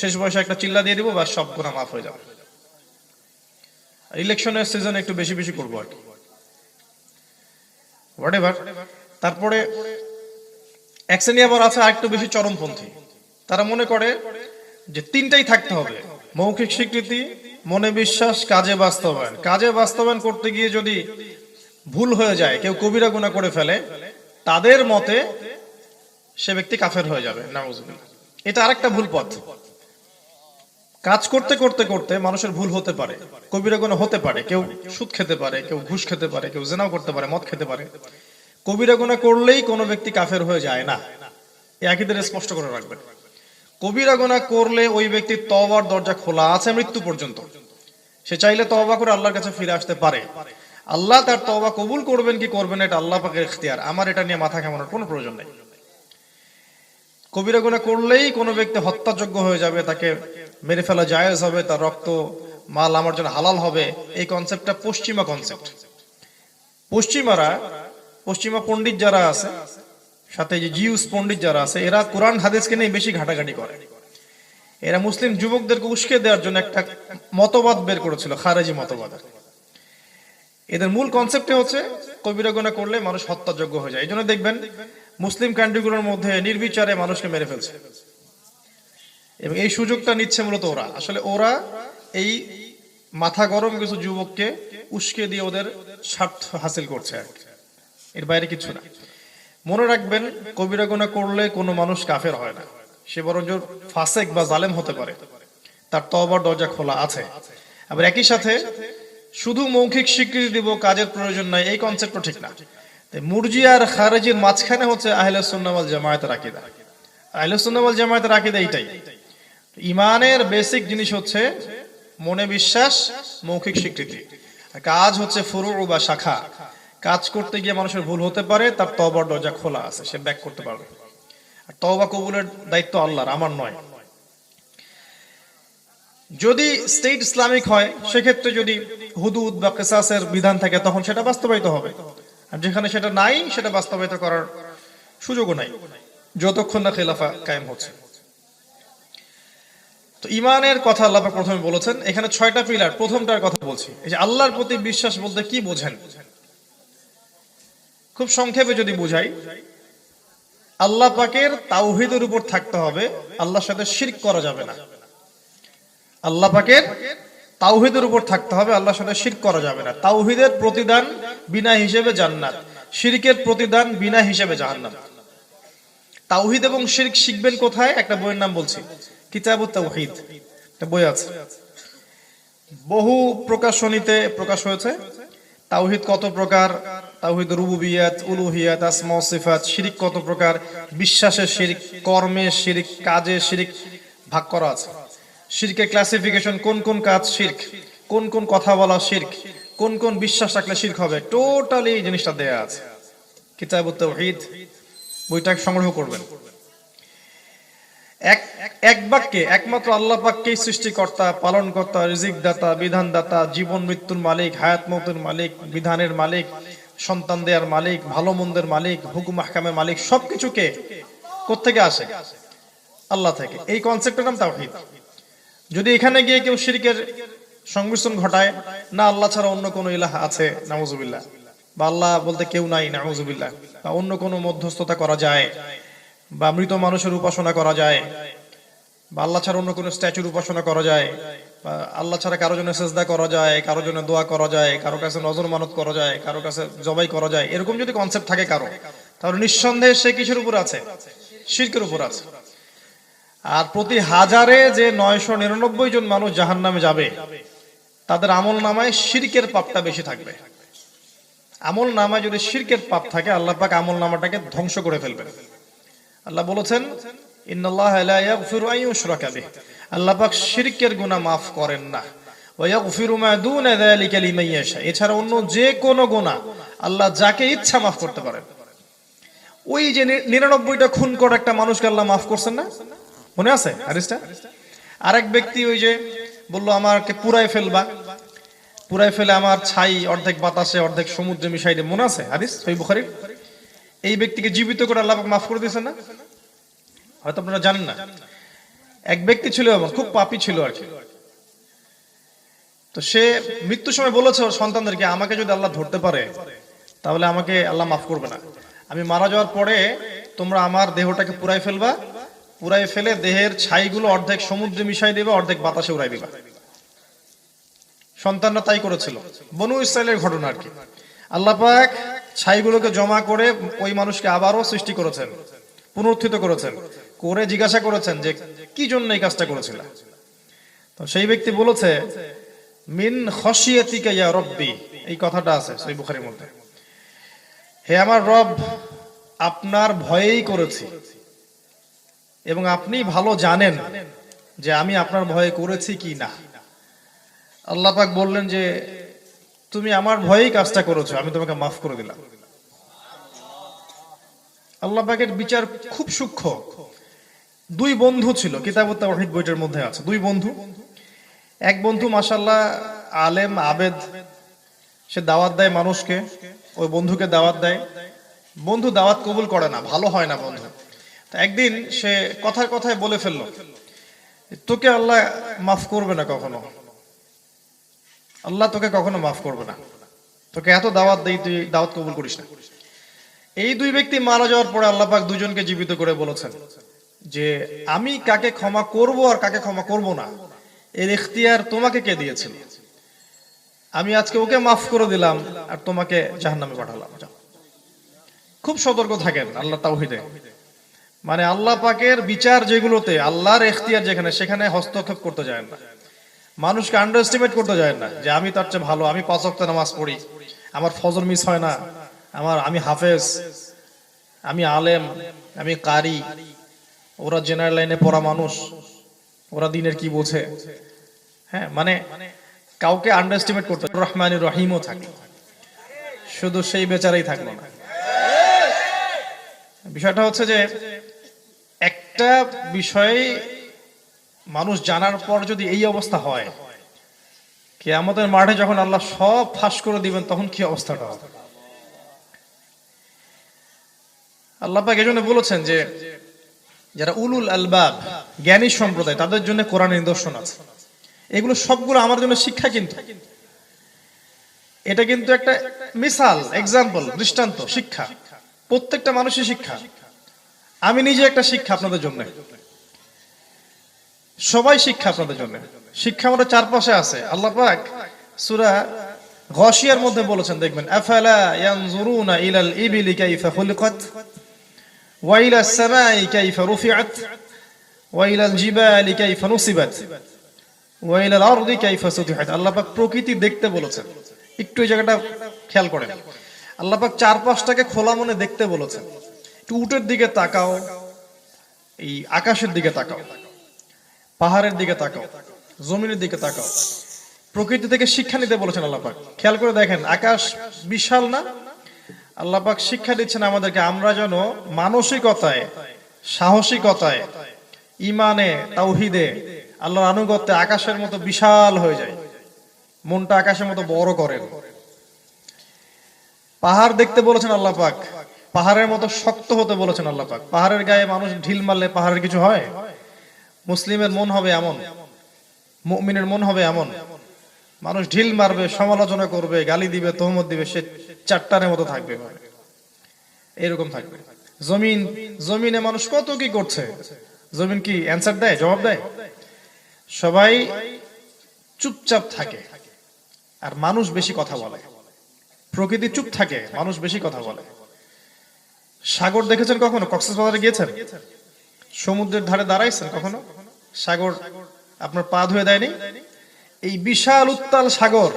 শেষ বয়সে একটা চিল্লা দিয়ে দিব, বা সব গুনাহ মাফ হয়ে যাবে। ইলেকশনের সিজনে একটু বেশি বেশি করবো আর কি, হোয়াটএভার। তারপরে এক শ্রেণী আবার আছে আরেকটু বেশি চরমপন্থী। তারা মনে করে যে 3টাই থাকতে হবে, মৌখিক স্বীকৃতি, মনে বিশ্বাস, কাজে বাস্তবায়ন। কাজে বাস্তবায়ন করতে গিয়ে যদি ভুল হয়ে যায়, কেউ কবিরা গুনাহ করে ফেলে, তাদের মতে সে ব্যক্তি কাফের হয়ে যাবে, নাউজুবিল্লাহ। এটা আরেকটা ভুল পথ। কাজ করতে করতে করতে মানুষের ভুল হতে পারে, কবিরা গুনাহ হতে পারে, কেউ সুদ খেতে পারে, কেউ ঘুষ খেতে পারে, কেউ জিনাও করতে পারে, মদ খেতে পারে। কবিরা গুনাহ করলেই কোনো ব্যক্তি কাফের হয়ে যায় না, এই আকীদা স্পষ্ট করে রাখবেন। কবিরা গুনাহ করলে ওই ব্যক্তির তওবার দরজা খোলা আছে মৃত্যু পর্যন্ত। সে চাইলে তওবা করে আল্লাহর কাছে ফিরে আসতে পারে। আল্লাহ তার তওবা কবুল করবেন কি করবেন এটা আল্লাহ পাকের ইখতিয়ার, আমার এটা নিয়ে মাথা ঘামানোর কোনো প্রয়োজন নেই। কবিরা গুনাহ করলেই কোনো ব্যক্তি হত্যাযোগ্য হয়ে যাবে, তাকে মেরে ফেলা জায়েজ হবে, তার রক্ত মাল আমার জন্য হালাল হবে, এই কনসেপ্টটা পশ্চিমা কনসেপ্ট। পশ্চিমা পণ্ডিত যারা আছে, সাথে যে জিউস পণ্ডিত যারা আছে, এরা কোরআন হাদিসকে নিয়ে বেশি ঘাটাঘাটি করে। এরা মুসলিম যুবকদেরকে উস্কে দেওয়ার জন্য একটা মতবাদ বের করেছিল, খারেজি মতবাদ। এদের মূল কনসেপ্টে হচ্ছে কবিরা গুনাহ করলে মানুষ হত্যাযোগ্য হয়ে যায়। এই জন্য দেখবেন মুসলিম কান্ট্রিগুলোর মধ্যে নির্বিচারে মানুষকে মেরে ফেলছে, এবং এই সুযোগটা নিচ্ছে মূলত ওরা। আসলে ওরা এই মাথা গরম কিছু যুবককে উস্কে দিয়ে ওদের স্বার্থ হাসিল করছে, এর বাইরে কিছু না। মনে রাখবেন, কবিরা গুনাহ করলে কোনো মানুষ কাফের হয় না, সে বরঞ্চ ফাসেক বা জালেম হতে পারে, তার তওবার দরজা খোলা আছে। আবার একই সাথে শুধু মৌখিক স্বীকৃতি দিব, কাজের প্রয়োজন নাই, এই কনসেপ্টও ঠিক না। তাই মুরজিয়া আর খারেজির মাঝখানে হচ্ছে আহলে সুন্নাহ ওয়াল জামায়াতের আকীদা। আহলে সুন্নাহ ওয়াল জামায়াতের আকীদা এইটাই। ঈমানের বেসিক জিনিস হচ্ছে মনে বিশ্বাস, মৌখিক স্বীকৃতি। কাজ হচ্ছে ফুরু বা শাখা। কাজ করতে গিয়ে মানুষের ভুল হতে পারে, তার তওবার দরজা খোলা আছে, সে ব্যাক করতে পারবে। আর তওবা কবুলের দায়িত্ব আল্লাহর, আমার নয়। যদি স্টেট ইসলামিক হয়, সেক্ষেত্রে যদি হুদুদ বা কিসাসের বিধান থাকে, তখন সেটা বাস্তবায়িত হবে। আর যেখানে সেটা নাই, সেটা বাস্তবায়িত করার সুযোগও নাই, যতক্ষণ না খেলাফা কায়েম হচ্ছে। তো ঈমানের কথা আল্লাহ পাক প্রথমে বলেছেন, এখানে 6টা পিলার। প্রথমটার কথা বলছি, এই যে আল্লাহর প্রতি বিশ্বাস বলতে কি বোঝেন। খুব সংক্ষেপে যদি বুঝাই, আল্লাহ পাকের তাওহীদের উপর থাকতে হবে, আল্লাহর সাথে শিরক করা যাবে না। আল্লাহ পাকের তাওহীদের উপর থাকতে হবে, আল্লাহর সাথে শিরক করা যাবে না। তাওহীদের প্রতিদান বিনা হিসেবে জান্নাত, শিরকের প্রতিদান বিনা হিসেবে জাহান্নাম। তাওহীদ এবং শিরক শিখবেন কোথায়? একটা বইয়ের নাম বলছি, কিতাবুত তাওহীদ, একটা বই আছে, বহু প্রকাশনীতে প্রকাশ হয়েছে। তাওহীদ কত প্রকার, তাওহীদ রুবুবিয়াত, উলুহিয়াত, আসমা ও সিফাত, শিরক কত প্রকার, বিশ্বাসের শিরক, কর্মের শিরক, কাজের শিরক ভাগ করা আছে। শিরকের ক্লাসিফিকেশন, কোন কোন কাজ শিরক, কোন কোন কথা বলা শিরক, কোন কোন বিশ্বাস রাখলে শিরক হবে, টোটালি এই জিনিসটা দেয়া আছে। কিতাবুত তাওহীদ বইটা সংগ্রহ করবেন। এক এক বাক্যে একমাত্র আল্লাহ পাককেই সৃষ্টিকর্তা, পালনকর্তা, রিজিক দাতা, বিধান দাতা, জীবন মৃত্যুর মালিক, হায়াত মৌতের মালিক, বিধানের মালিক, সন্তান দেওয়ার মালিক, ভালো মন্দের মালিক, হুকুম আহকামের মালিক, সবকিছুকে কোত্থেকে আসে? আল্লাহ থেকে। এই কনসেপ্টের নাম তাওহীদ। যদি এখানে গিয়ে কেউ শিরকের সংমিশ্রণ ঘটায়, না আল্লাহ ছাড়া অন্য কোনো ইলাহ আছে, নাউজুবিল্লাহ, বা আল্লাহ বলতে কেউ নাই, নাউজুবিল্লাহ, বা অন্য কোনো মধ্যস্থতা করা যায়, বা মৃত মানুষের উপাসনা করা যায়, বা আল্লাহ ছাড়া অন্য কোনো স্ট্যাচুর উপাসনা করা যায়, বা আল্লাহ ছাড়া কারো জন্য সেজদা করা যায়, কারো জন্য দোয়া করা যায়, কারো কাছে নজর মানত করা যায়, কারো কাছে জবাই করা যায়, এরকম যদি কনসেপ্ট থাকে কারো, তাহলে নিঃসন্দেহে সে কিসের উপর আছে? শিরকের উপর আছে। আর প্রতি হাজারে যে 999 জন মানুষ জাহান্নামে যাবে, তাদের আমল নামায় শিরকের পাপটা বেশি থাকবে। আমল নামায় যদি শিরকের পাপ থাকে, আল্লাহ পাক আমল নামাটাকে ধ্বংস করে ফেলবেন। আল্লাহ বলেছেন, ইন্নাল্লাহা লা ইয়াগফিরু আন ইউশরাকা বিহি, আল্লাহ পাক শিরকের গুনাহ maaf করেন না। ওয়া ইয়াগফিরু মা দুনা যালিকা লিমান ইয়াশা, এছাড়া অন্য যে কোনো গুনাহ আল্লাহ যাকে ইচ্ছা maaf করতে পারেন। ওই যে 99টা খুন করে একটা মানুষকে আল্লাহ maaf করছেন না, মনে আছে হাদিসটা? আরেক ব্যক্তি ওই যে বলল আমাকে পুরাই ফেলবা, পুরাই ফেলে আমার ছাই অর্ধেক বাতাসে অর্ধেক সমুদ্রে মিশাই দে, মনে আছে হাদিস সহিহ বুখারীর? এই ব্যক্তিকে জীবিত করে আল্লাহ পাক maaf করে দিয়েছেন না? হয়তো আপনারা জানেন না। এক ব্যক্তি ছিল এমন, খুব পাপী ছিল আর কি। তো সে মৃত্যুর সময় বলেছে ওর সন্তানদেরকে, আমাকে যদি আল্লাহ ধরতে পারে তাহলে আমাকে আল্লাহ মাফ করবে না। আমি মারা যাওয়ার পরে তোমরা আমার দেহটাকে পুরাই ফেলবা, পুরাই ফেলে দেহের ছাইগুলো অর্ধেক সমুদ্রে মিশাই দিবা, অর্ধেক বাতাসে উড়াই দিবা। সন্তানরা তাই করেছিল। বনু ইসরাইলের ঘটনা আর কি। আল্লাহ পাক ছাইগুলোকে জমা করে ওই মানুষকে আবারও সৃষ্টি করেছেন, পুনরুত্থিত করেছেন, করে জিজ্ঞাসা করেছেন যে কি জন্য এই কাজটা করেছিল। তো সেই ব্যক্তি বলেছে, মিন খশিয়াতিকা ইয়া রব্বি, এই কথাটা আছে সহিহ বুখারীর মধ্যে, হে আমার রব, আপনার ভয়েই করেছি, এবং আপনি ভালো জানেন যে আমি আপনার ভয়ে করেছি কি না। আল্লাহ পাক বললেন যে তুমি আমার ভয়েই কাজটা করেছো, আমি তোমাকে মাফ করে দিলাম। আল্লাহ পাকের বিচার খুব সূক্ষ্ম। দুই বন্ধু ছিল, কিতাবুত তাওহীদ বইটার মধ্যে আছে। দুই বন্ধু, এক বন্ধু মাশাআল্লাহ আলেম আবেদ, সে দাওয়াত দেয় মানুষকে, ওই বন্ধুকে দাওয়াত দেয়, বন্ধু দাওয়াত কবুল করে না, ভালো হয় না বন্ধু। তো একদিন সে কথায় কথায় বলে ফেললো, তোকে আল্লাহ মাফ করবে না কখনো, আল্লাহ তোকে কখনো মাফ করবে না, তোকে এত দাওয়াত দেই, তুই দাওয়াত কবুল করিস না। এই দুই ব্যক্তি মারা যাওয়ার পরে আল্লাহ পাক দুজনকে জীবিত করে বলেছেন যে আমি কাকে ক্ষমা করব আর কাকে ক্ষমা করব না, এর ইখতিয়ার তোমাকে কে দিয়েছিল? আমি আজকে ওকে মাফ করে দিলাম আর তোমাকে জাহান্নামে পাঠালাম। খুব সতর্ক থাকেন আল্লাহ তাওহীদে। মানে আল্লাহ পাকের বিচার যেগুলোতে, আল্লাহর ইখতিয়ার যেখানে, সেখানে হস্তক্ষেপ করতে যায় না। মানুষকে আন্ডার এস্টিমেট করতে যায় না যে আমি তার চেয়ে ভালো, আমি 5 ওয়াক্ত নামাজ পড়ি, আমার ফজর মিস হয় না, আমি হাফেজ, আমি আলেম, আমি কারি, ওরা জেনারেল লাইনে পড়া মানুষ, ওরা দিনের কি বোঝে। হ্যাঁ, মানে কাউকে আন্ডার এস্টিমেট করতে, রহমানির রহিমও থাকে, শুধু সেই বেচারাই থাকলো না। বিষয়টা হচ্ছে যে একটা বিষয় মানুষ জানার পর যদি এই অবস্থা হয়, কিয়ামতের মাঠে যখন আল্লাহ সব ফাঁস করে দিবেন, তখন কি অবস্থাটা হবে? আল্লাহ পাক এজন্য বলেছেন যে যারা উলুল আলবাব, জ্ঞানী সম্প্রদায়, তাদের জন্য কোরআনের নিদর্শন আছে। এগুলো সবগুলো আমার জন্য শিক্ষা, কিন্তু এটা কিন্তু একটা মিসাল, এক্সাম্পল, দৃষ্টান্ত, শিক্ষা। প্রত্যেকটা মানুষের শিক্ষা। আমি নিজে একটা শিক্ষা আপনাদের জন্য, সবাই শিক্ষা আপনাদের জন্য। শিক্ষা আমাদের চারপাশে আছে। আল্লাহ পাক সূরা গাশিয়ার মধ্যে বলেছেন, দেখবেন, আফালা ইয়ানজুরুনা ইলাল ইবিলি কাইফা খুলিকাত ওয়া ইলাস সামাই কাইফা রুফিআত ওয়া ইলাল জিবালি কাইফা নুসিবাত ওয়া ইলাল আরদি কাইফা সুতিহাত। আল্লাহ পাক প্রকৃতি দেখতে বলেছেন। একটু এই জায়গাটা খেয়াল করেন। আল্লাহ পাক চারপাশটাকে খোলা মনে দেখতে বলেছেন। একটু উটের দিকে তাকাও, এই আকাশের দিকে তাকাও, পাহাড়ের দিকে তাকাও, জমিনের দিকে তাকাও। প্রকৃতি থেকে শিক্ষা নিতে বলেছেন আল্লাহ পাক। খেয়াল করে দেখেন, আকাশ বিশাল না? আল্লাহ পাক শিক্ষা দিচ্ছেন আমাদেরকে, আমরা যেন মানসিকতায়, সাহসিকতায় ইমানে, তাওহীদে, আল্লাহর আনুগত্যে আকাশের মতো বিশাল হয়ে যায়, মনটা আকাশের মতো বড় করেন। পাহাড় দেখতে বলেছেন আল্লাহ পাক, পাহাড়ের মতো শক্ত হতে বলেছেন আল্লাহ পাক। পাহাড়ের গায়ে মানুষ ঢিল মারলে পাহাড়ের কিছু হয়? মুসলিমের মন হবে এমন, মুমিনের মন হবে এমন, মানুষ ঢিল মারবে, সমালোচনা করবে, গালি দিবে, তহমত দিবে, সে চাট্টানের মতো থাকবে, এরকম থাকবে। জমিনে মানুষ কত কি করছে, জমিন কি অ্যান্সার দেয়, জবাব দেয়? সবাই চুপচাপ থাকে আর মানুষ বেশি কথা বলে। প্রকৃতি চুপ থাকে, মানুষ বেশি কথা বলে। সাগর দেখেছেন কখনো? কক্সবাজারে গিয়েছেন? সমুদ্রের ধারে দাঁড়াইছেন কখনো? সাগর আপনার পা ধুয়ে দেয়নি? এই বিশাল উত্তাল সাগর,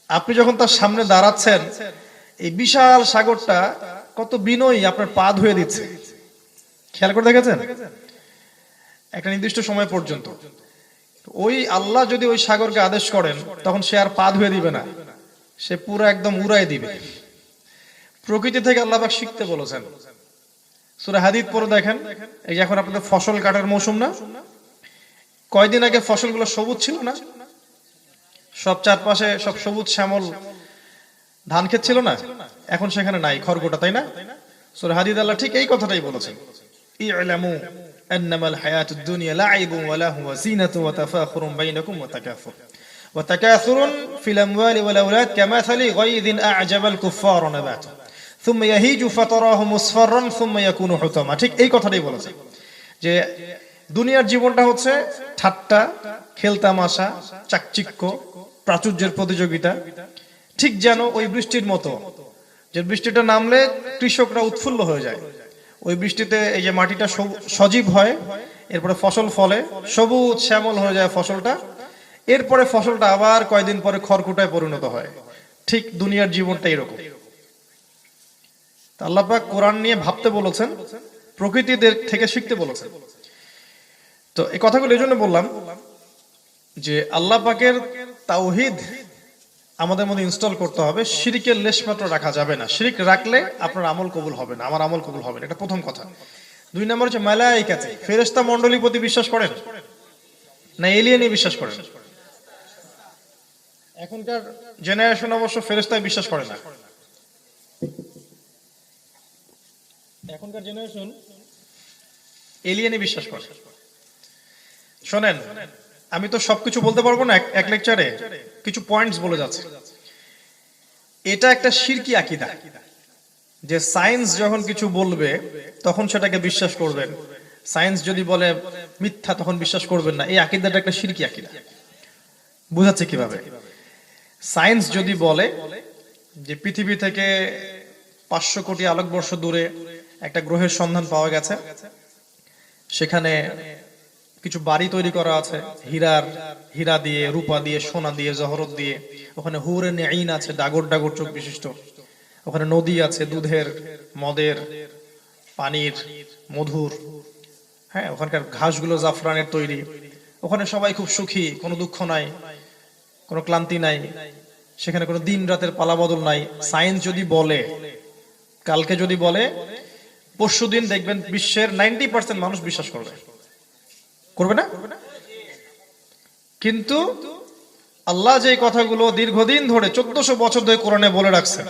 আপনি যখন তার সামনে দাঁড়াচ্ছেন, এই বিশাল সাগরটা কত বিনয়ী আপনার পা ধুয়ে দিচ্ছে। খেয়াল করে দেখেছেন? একটা নির্দিষ্ট সময় পর্যন্ত ওই আল্লাহ যদি ওই সাগরকে আদেশ করেন, তখন সে আর পা ধুয়ে দিবে না, সে পুরো একদম উড়াই দিবে। প্রকৃতি থেকে আল্লাহ পাক শিখতে বলেছেন। সূরা হাদীদ পড়ে দেখেন, এই যে এখন আপনাদের ফসল কাটার মৌসুম না? কয়দিন আগে ফসলগুলো সবুজ ছিল না? সব চারপাশে সব সবুজ শ্যামল ধান ক্ষেত ছিল না? এখন সেখানে নাই, খড়গোটা, তাই না? সূরা হাদীদ আল্লাহ ঠিক এই কথাটাই বলেছেন, ই'লামু আন্নামাল হায়াতুদ দুনিয়া লা'iবুন ওয়া লাহু ওয়া জিনাতুন ওয়া তাফাখুরুন বাইনাকুম ওয়া তাকাসুরুন ফিল আমওয়ালি ওয়াল আওলাদ কামাসালি গায়যিন আ'জাবাল কুফফারা নাবাতু সুম্মা ইয়াহিজু ফাতারাহু মুসফাররান সুম্মা ইয়াকুনু হুতামা। ঠিক এই কথাটাই বলেছে যে দুনিয়ার জীবনটা হচ্ছে ঠাট্টা, খেলতামাশা, চাকচিক্য, প্রাচুর্যের প্রতিযোগিতা। ঠিক যেন ওই বৃষ্টির মতো, যে বৃষ্টিটা নামলে কৃষকরা উৎফুল্ল হয়ে যায়। ওই বৃষ্টিতে এই যে মাটিটা সজীব হয়, এরপরে ফসল ফলে, সবুজ শ্যামল হয়ে যায় ফসলটা, এরপরে ফসলটা আবার কয়দিন পরে খড়কুটায় পরিণত হয়। ঠিক দুনিয়ার জীবনটা এরকম। আল্লাহ পাক কোরআন নিয়ে ভাবতে বলেছেন, প্রকৃতিদের থেকে শিখতে বলেছেন। তো এই কথাগুলো এই জন্য বললাম যে আল্লাহ পাকের তাওহীদ আমাদের মধ্যে ইনস্টল করতে হবে। শিরকের লেশমাত্র রাখা যাবে না। শিরক রাখলে আপনার আমল কবুল হবে না, আমার আমল কবুল হবে না, এটা প্রথম কথা। দুই নম্বর হচ্ছে মালায়েকাতে, ফেরেশতা মণ্ডলীর প্রতি বিশ্বাস করেন না এলিয়েনে বিশ্বাস করেন? এখনকার জেনারেশন অবশ্য ফেরেশতায় বিশ্বাস করে না। এখনকার জেনারেশন এলিয়েনে বিশ্বাস করে। শোনেন, আমি তো সবকিছু বলতে পারবো না এক লেকচারে, কিছু পয়েন্টস বলে যাচ্ছে। এটা একটা শিরকি আকীদা যে সায়েন্স যখন কিছু বলবে তখন সেটাকে বিশ্বাস করবেন, সায়েন্স যদি বলে মিথ্যা তখন বিশ্বাস করবেন না। এই আকীদাটা একটা শিরকি আকীদা। বুঝাচ্ছে কিভাবে? সায়েন্স যদি বলে যে পৃথিবী থেকে 500 কোটি আলোকবর্ষ দূরে একটা গ্রহের সন্ধান পাওয়া গেছে, সেখানে কিছু বাড়ি তৈরি করা আছে হীরা দিয়ে, রূপা দিয়ে, সোনা দিয়ে, জহরত দিয়ে, ওখানে হুরে নেইন আছে, ডাগর ডাগর চোখ বিশিষ্ট, ওখানে নদী আছে, দুধের, মদের, পানির, মধুর, হ্যাঁ, ওখানকার ঘাসগুলো জাফরানের তৈরি, ওখানে সবাই খুব সুখী, কোনো দুঃখ নাই, কোনো ক্লান্তি নাই, সেখানে কোনো দিন রাতের পালাবদল নাই। সায়েন্স যদি বলে, কালকে যদি বলে, পরশুদিন দেখবেন বিশ্বের 90% মানুষ বিশ্বাস করবে, করবে না? কিন্তু আল্লাহ যে কথাগুলো দীর্ঘদিন ধরে 1400 বছর ধরে কোরআনে বলে রাখছে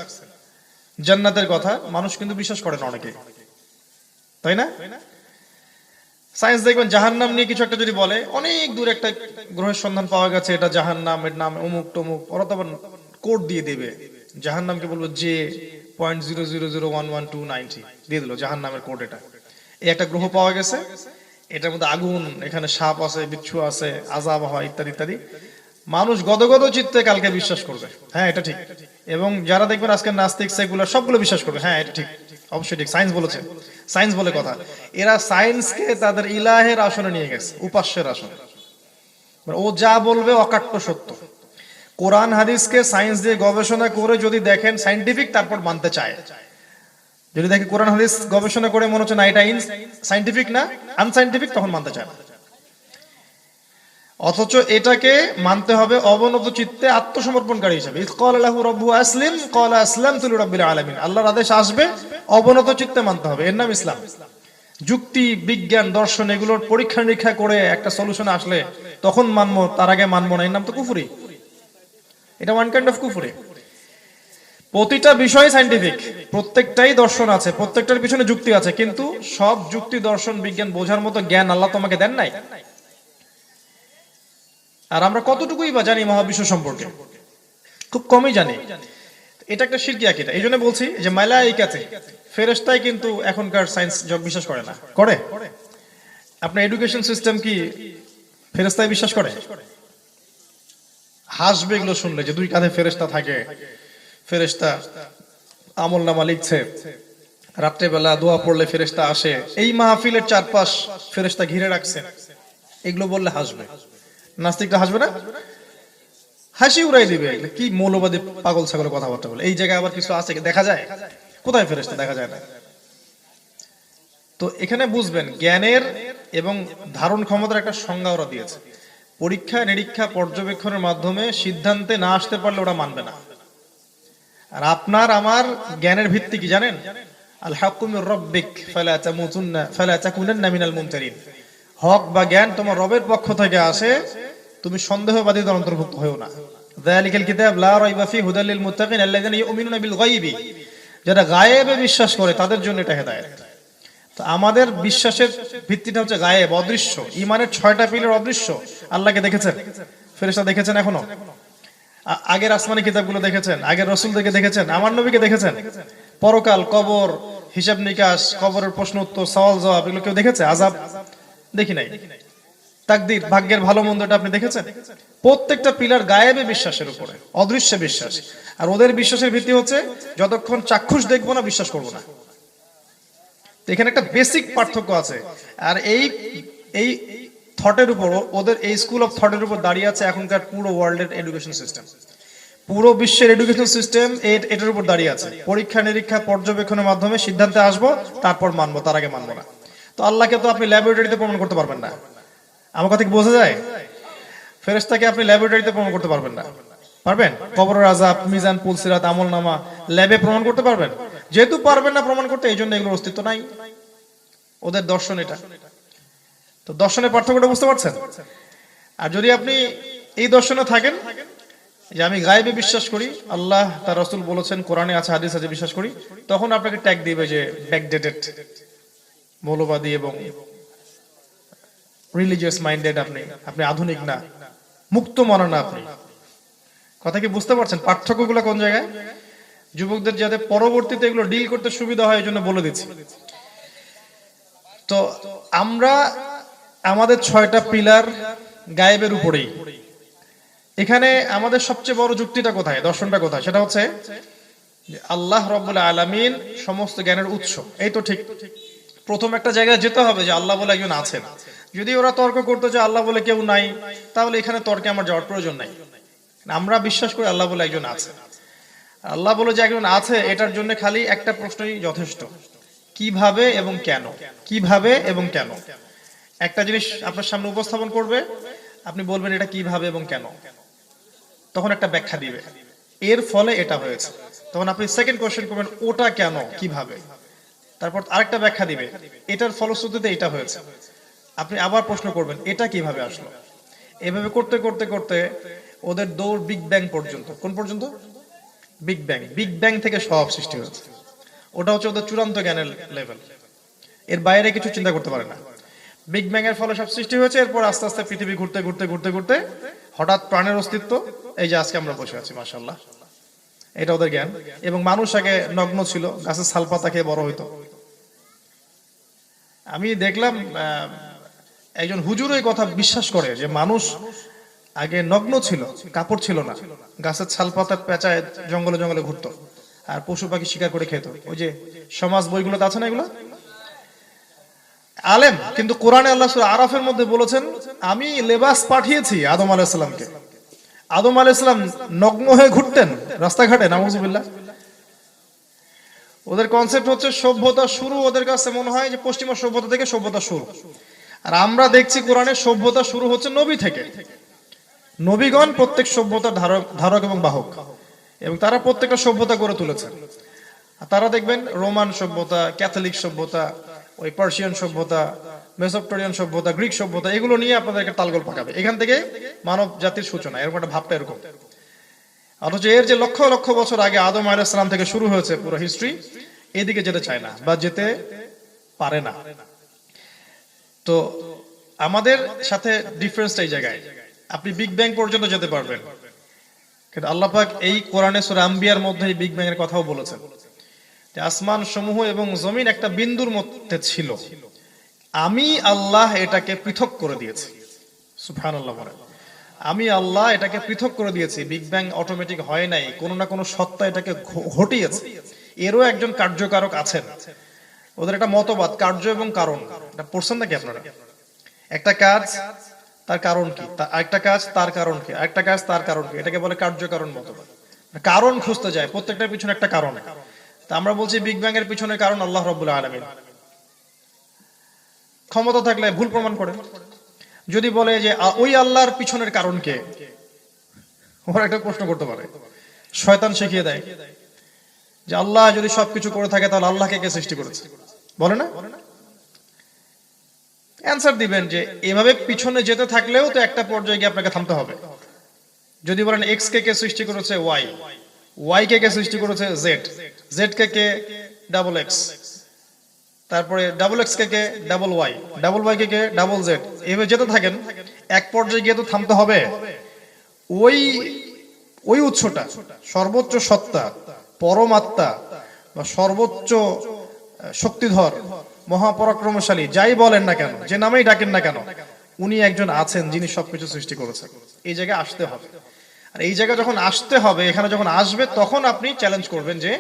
জান্নাতের কথা, মানুষ কিন্তু বিশ্বাস করে না অনেকে, তাই না? সায়েন্স দেখবেন জাহান্নাম নিয়ে কিছু একটা যদি বলে, অনেক দূর একটা গ্রহের সন্ধান পাওয়া গেছে, এটা জাহান্নাম, এর নাম অমুক তমুক, ওরা তো আবার কোড দিয়ে দেবে। জাহান্নামকে বলবো যে 0.00011290 দিয়ে দিল জাহান্নামের কোড। এটা এই একটা গ্রহ পাওয়া গেছে, এটার মধ্যে আগুন, এখানে সাপ আছে, বিচ্ছু আছে, আযাব হয়, ইত্যাদি ইত্যাদি। মানুষ গদগদ চিত্তে কালকে বিশ্বাস করবে, হ্যাঁ এটা ঠিক। এবং যারা দেখবেন আজকে নাস্তিক, সেকুলার, সবগুলো বিশ্বাস করবে, হ্যাঁ এটা ঠিক, অবশ্যই ঠিক, সায়েন্স বলেছে, সায়েন্স বলে কথা। এরা সায়েন্সকে তাদের ইলাহের আসনে নিয়ে গেছে, উপাস্যের আসনে। ও যা বলবে অকাট্য সত্য। কোরআন হাদিসকে সায়েন্স দিয়ে গবেষণা করে যদি দেখেন সায়েন্টিফিক, তারপর মানতে চায়। যদি দেখে কোরআন হাদিস গবেষণা করে মনে হচ্ছে না এটা সায়েন্টিফিক না, আনসায়েন্টিফিক, তখন মানতে চায় না। অথচ এটাকে মানতে হবে অবনত চিত্তে, আত্মসমর্পণকারী হিসেবে। ইয ক্বালা লাহু রাব্বুহু আসলিম ক্বালা আসলামতু লিরাব্বিল আলামিন। আল্লাহর আদেশ আসবে, অবনত চিত্তে মানতে হবে, এর নাম ইসলাম। যুক্তি, বিজ্ঞান, দর্শন এগুলোর পরীক্ষা নিরীক্ষা করে একটা সলিউশন আসলে তখন মানবো, তার আগে মানবো না, এর নাম তো কুফরি। এটা ওয়ান কাইন্ড অফ কুফরি। প্রতিটা বিষয় সাইন্টিফিক, প্রত্যেকটাই দর্শন আছে, প্রত্যেকটার পিছনে যুক্তি আছে, কিন্তু সব যুক্তি, দর্শন, বিজ্ঞান বোঝার মতো জ্ঞান আল্লাহ তোমাকে দেন নাই। আর আমরা কতটুকুই বা জানি মহাবিশ্ব সম্পর্কে? খুব কমই জানি। এটা একটা শিরকি আকীদা। এই জন্য বলছি যে মালায়েকাতে, ফেরেশতাই কিন্তু এখনকার সায়েন্স জগ বিশ্বাস করে না। করে? আপনার এডুকেশন সিস্টেম কি ফেরেশতাই বিশ্বাস করে? হাসবে এগুলো শুনলে যে 2 কাঁধে ফেরেশতা থাকে, ফেরেশতা আমল নামা লিখছে, রাত্রেবেলা দোয়া পড়লে ফেরেশতা আসে, এই মাহফিলের চারপাশ ফেরেশতা ঘিরে রাখছে, এগুলো বললে হাসবে। নাস্তিকরা হাসবে না? হাসি উড়াই দিবে। কি মৌলবাদী পাগল ছাগলের কথাবার্তা বলে। এই জায়গায় আবার কিছু আছে দেখা যায়? কোথায় ফেরেশতা? দেখা যায় না। তো এখানে বুঝবেন জ্ঞানের এবং ধারণ ক্ষমতার একটা সংজ্ঞা ওরা দিয়েছে। পরীক্ষা নিরীক্ষা পর্যবেক্ষণের মাধ্যমে সিদ্ধান্তে না আসতে পারলে ওরা মানবে না। আর আপনার আমার জ্ঞানের ভিত্তি কি জানেন? আল হাক্কু মির রাব্বিক ফালা তাকুনান্না মিনাল মুমতারিন। হক বা জ্ঞান তোমার রবের পক্ষ থেকে আসে, তুমি সন্দেহবাদীদের অন্তর্ভুক্ত হয়ো না। যালিকাল কিতাব লা রাইবা ফি হুদাল লিল মুত্তাকিন আল্লাযিনা ইউমিনুনা বিল গায়বি। যারা গায়েবে বিশ্বাস করে তাদের জন্য এটা হেদায়েত। তো আমাদের বিশ্বাসের ভিত্তিটা হচ্ছে গায়েব, অদৃশ্য। ঈমানের 6টা পিলার অদৃশ্য। আল্লাহকে দেখেছেন? ফেরেশতা দেখেছেন এখনো? আগের আসমানি কিতাবগুলো দেখেছেন? আগের রাসূলদেরকে দেখেছেন? আমার নবীকে দেখেছেন? পরকাল, কবর, হিসাব নিকাশ, কবরের প্রশ্ন উত্তর, সওয়াল জবাব এগুলো কেউ দেখেছে? আযাব দেখি নাই। তাকদীর, ভাগ্যের ভালো মন্দটা আপনি দেখেছেন? প্রত্যেকটা পিলার গায়েবে বিশ্বাসের উপরে, অদৃশ্যে বিশ্বাস। আর ওদের বিশ্বাসের ভিত্তি হচ্ছে যতক্ষণ চাক্ষুষ দেখবো না বিশ্বাস করবো না। এখানে একটা বেসিক পার্থক্য আছে। আর এই থটের উপর, ওদের এই স্কুল অফ থটের উপর দাঁড়িয়ে আছে এখনকার পুরো ওয়ার্ল্ডের এডুকেশন সিস্টেম। পুরো বিশ্বের এডুকেশন সিস্টেম এটার উপর দাঁড়িয়ে আছে। পরীক্ষা নিরীক্ষা পর্যবেক্ষণের মাধ্যমে সিদ্ধান্তে আসবো, তারপর মানবো, তার আগে মানবো না। তো আল্লাহকে তো আপনি ল্যাবরেটরিতে প্রমাণ করতে পারবেন না। আমার কথা কি বোঝা যায়? ফেরেশতাকে আপনি ল্যাবরেটরিতে প্রমাণ করতে পারবেন না। পারবেন? কবরের আযাব, মিজান, পুলসিরাত, আমলনামা ল্যাবে প্রমাণ করতে পারবেন? যেহেতু পারবেন না প্রমাণ করতে, এই জন্য এগুলোর অস্তিত্ব নাই। ওদের দর্শন এটা। তো দর্শনের পার্থক্যটা বুঝতে পারছেন? আর যদি আপনি এই দর্শনে থাকেন যে আমি গায়েবে বিশ্বাস করি, আল্লাহ তার রাসূল বলেছেন, কোরআনে আছে, হাদিস আছে, বিশ্বাস করি, তখন আপনাকে ট্যাগ দিবে যে ব্যাকডেটেড, মৌলবাদী এবং রিলিজিয়াস মাইন্ডেড। আপনি আধুনিক না, মুক্ত মনা না আপনি। কথা কি বুঝতে পারছেন? পার্থক্যগুলো কোন জায়গায়? যুবকদের যাতে পরবর্তীতে এগুলো ডিল করতে সুবিধা হয় এই জন্য বলে দিচ্ছি। তো আমরা আমাদের 6টা পিলার গায়েবের উপরেই। এখানে আমাদের সবচেয়ে বড় যুক্তিটা কোথায়, দর্শনটা কোথায়? সেটা হচ্ছে যে আল্লাহ রাব্বুল আলামিন সমস্ত জ্ঞানের উৎস। এই তো ঠিক। প্রথম একটা জায়গায় যেতে হবে যে আল্লাহ বলে একজন আছেন। যদি ওরা তর্ক করতো যে আল্লাহ বলে কেউ নাই, তাহলে এখানে তর্কে আমার যাওয়ার প্রয়োজন নাই। আমরা বিশ্বাস করি আল্লাহ বলে একজন আছে। আল্লাহ বলে যে একজন আছে, এটার জন্য খালি একটা প্রশ্নই যথেষ্ট, কিভাবে এবং কেন। কিভাবে এবং কেন একটা জিনিস আপনার সামনে উপস্থাপন করবে, আপনি বলবেন এটা কিভাবে এবং কেন, তখন একটা ব্যাখ্যা দিবে, এর ফলে এটা হয়েছে। তখন আপনি সেকেন্ড কোশ্চেন করবেন ওটা কেন, কিভাবে, তারপর আরেকটা ব্যাখ্যা দিবে, এটার ফলশ্রুতিতে এটা হয়েছে। আপনি আবার প্রশ্ন করবেন এটা কিভাবে আসলো। এভাবে করতে করতে করতে ওদের দৌড় বিগ ব্যাং পর্যন্ত। কোন পর্যন্ত? Big bang. বিগ ব্যাং থেকে সব সৃষ্টি হয়েছে। ওটা হচ্ছে ওদের চূড়ান্ত জ্ঞানের লেভেল। এর বাইরে কিছু চিন্তা করতে পারে না। বিগ ব্যাং এর ফলে সব সৃষ্টি হয়েছে। এরপর আস্তে আস্তে পৃথিবী ঘুরতে ঘুরতে ঘুরতে ঘুরতে হঠাৎ প্রাণের অস্তিত্ব, এই যে আজকে আমরা বসে আছি, মাশাআল্লাহ। এটা ওদের জ্ঞান। এবং মানুষ আগে নগ্ন ছিল, গাছের ছালপাতা খেয়ে বড় হইতো। আমি দেখলাম একজন হুজুর এই কথা বিশ্বাস করে যে মানুষ আগে নগ্ন ছিল, কাপড় ছিল না, গাছের ছালপাতা পেঁচায় জঙ্গলে জঙ্গলে ঘুরতো আর পশু পাখি শিকার করে খেত। ওই যে সমাজ বইগুলোতে আছে না এগুলো, আলেম। কিন্তু কোরআনে আল্লাহ সূরা আরাফের মধ্যে বলেছেন আমি লেবাস পাঠিয়েছি আদম আলাইহিস সালামকে। আদম আলাইহিস সালাম নগ্ন হয়ে ঘুরতেন রাস্তাঘাটে, নাউযুবিল্লাহ। ওদের কনসেপ্ট হচ্ছে সভ্যতা শুরু, ওদের কাছে মনে হয় যে পশ্চিমা সভ্যতা থেকে সভ্যতা শুরু। আর আমরা দেখছি কোরআনে সভ্যতা শুরু হচ্ছে নবী থেকে। নবীগণ প্রত্যেক সভ্যতার ধারক এবং বাহক, এবং তারা প্রত্যেকটা সভ্যতা গড়ে তুলেছেন। তারা দেখবেন রোমান সভ্যতা, ক্যাথলিক সভ্যতা, ওই পার্সিয়ান সভ্যতা, মেসোপটেরিয়ান সভ্যতা, গ্রিক সভ্যতা, এগুলো নিয়ে আপনাদেরকে তালগোল পাকাবে। এখান থেকে মানব জাতির সূচনা, এরকম একটা ভাবটা এরকম। অথচ এর যে লক্ষ লক্ষ বছর আগে আদম আলাইহিস সালাম থেকে শুরু হয়েছে পুরো হিস্ট্রি, এদিকে যেতে চায় না বা যেতে পারে না। তো আমাদের সাথে ডিফারেন্সটা এই জায়গায়, আপনি বিগ ব্যাং পর্যন্ত যেতে পারবেন, কিন্তু আল্লাহ পাক এই কোরআনে সূরা আম্বিয়ার মধ্যে বিগ ব্যাং এর কথাও বলেছেন যে আসমান সমূহ এবং জমিন একটা বিন্দুর মধ্যে ছিল, আমি আল্লাহ এটাকে পৃথক করে দিয়েছি। সুবহানাল্লাহ বলেন, আমি আল্লাহ এটাকে পৃথক করে দিয়েছি। বিগ ব্যাং অটোমেটিক হয় নাই, কোনো না কোনো সত্তা এটাকে ঘটিয়েছে, এরও একজন কার্যকারক আছেন। ওদের একটা মতবাদ, কার্য এবং কারণ, এটা পড়ছেন নাকি আপনারা? একটা কাজ তার কারণ কি, একটা কাজ তার কারণ কি, একটা কাজ তার কারণ কি, এটাকে বলে কার্যকারণ মতবাদ। কারণ খুঁজতে যায়, প্রত্যেকটার পিছনে একটা কারণ। তা আমরা বলছি বিগ ব্যাং এর পিছনে কারণ আল্লাহ রাব্বুল আলামিন। ক্ষমতা থাকলে ভুল প্রমাণ করে। যদি বলে যে ওই আল্লাহর পিছনের কারণ কে, ওরা একটা প্রশ্ন করতে পারে, শয়তান শিখিয়ে দেয় যে আল্লাহ যদি সবকিছু করে থাকে তাহলে আল্লাহকে কে সৃষ্টি করেছে, বলে না? অ্যান্সার দিবেন যে এভাবে পিছনে যেতে থাকলেও তো একটা পর্যায়ে গিয়ে আপনাকে থামতে হবে। যদি বলেন এক্স কে কে সৃষ্টি করেছে ওয়াই, ওয়াই কে কে সৃষ্টি করেছে জেড, জেড কে কে ডাবল এক্স, তারপরে ডাবল এক্স কে কে ডাবল ওয়াই, ডাবল ওয়াই কে কে ডাবল জেড, এভাবে যেতে থাকেন, এক পর্যায়ে গিয়ে তো থামতে হবে। ওই ওই উৎসটা, সর্বোচ্চ সত্তা, পরমাত্মা বা সর্বোচ্চ শক্তিধর, মহাপরাক্রমশালী, যাই বলেন না কেন, যে নামেই ডাকেন না কেন, উনি একজন আছেন যিনি সবকিছু সৃষ্টি করেছেন। এই জায়গায় আসতে হবে। আর এই জায়গায় যখন আসতে হবে, এখানে যখন আসবে, তখন আপনি চ্যালেঞ্জ করবেন যে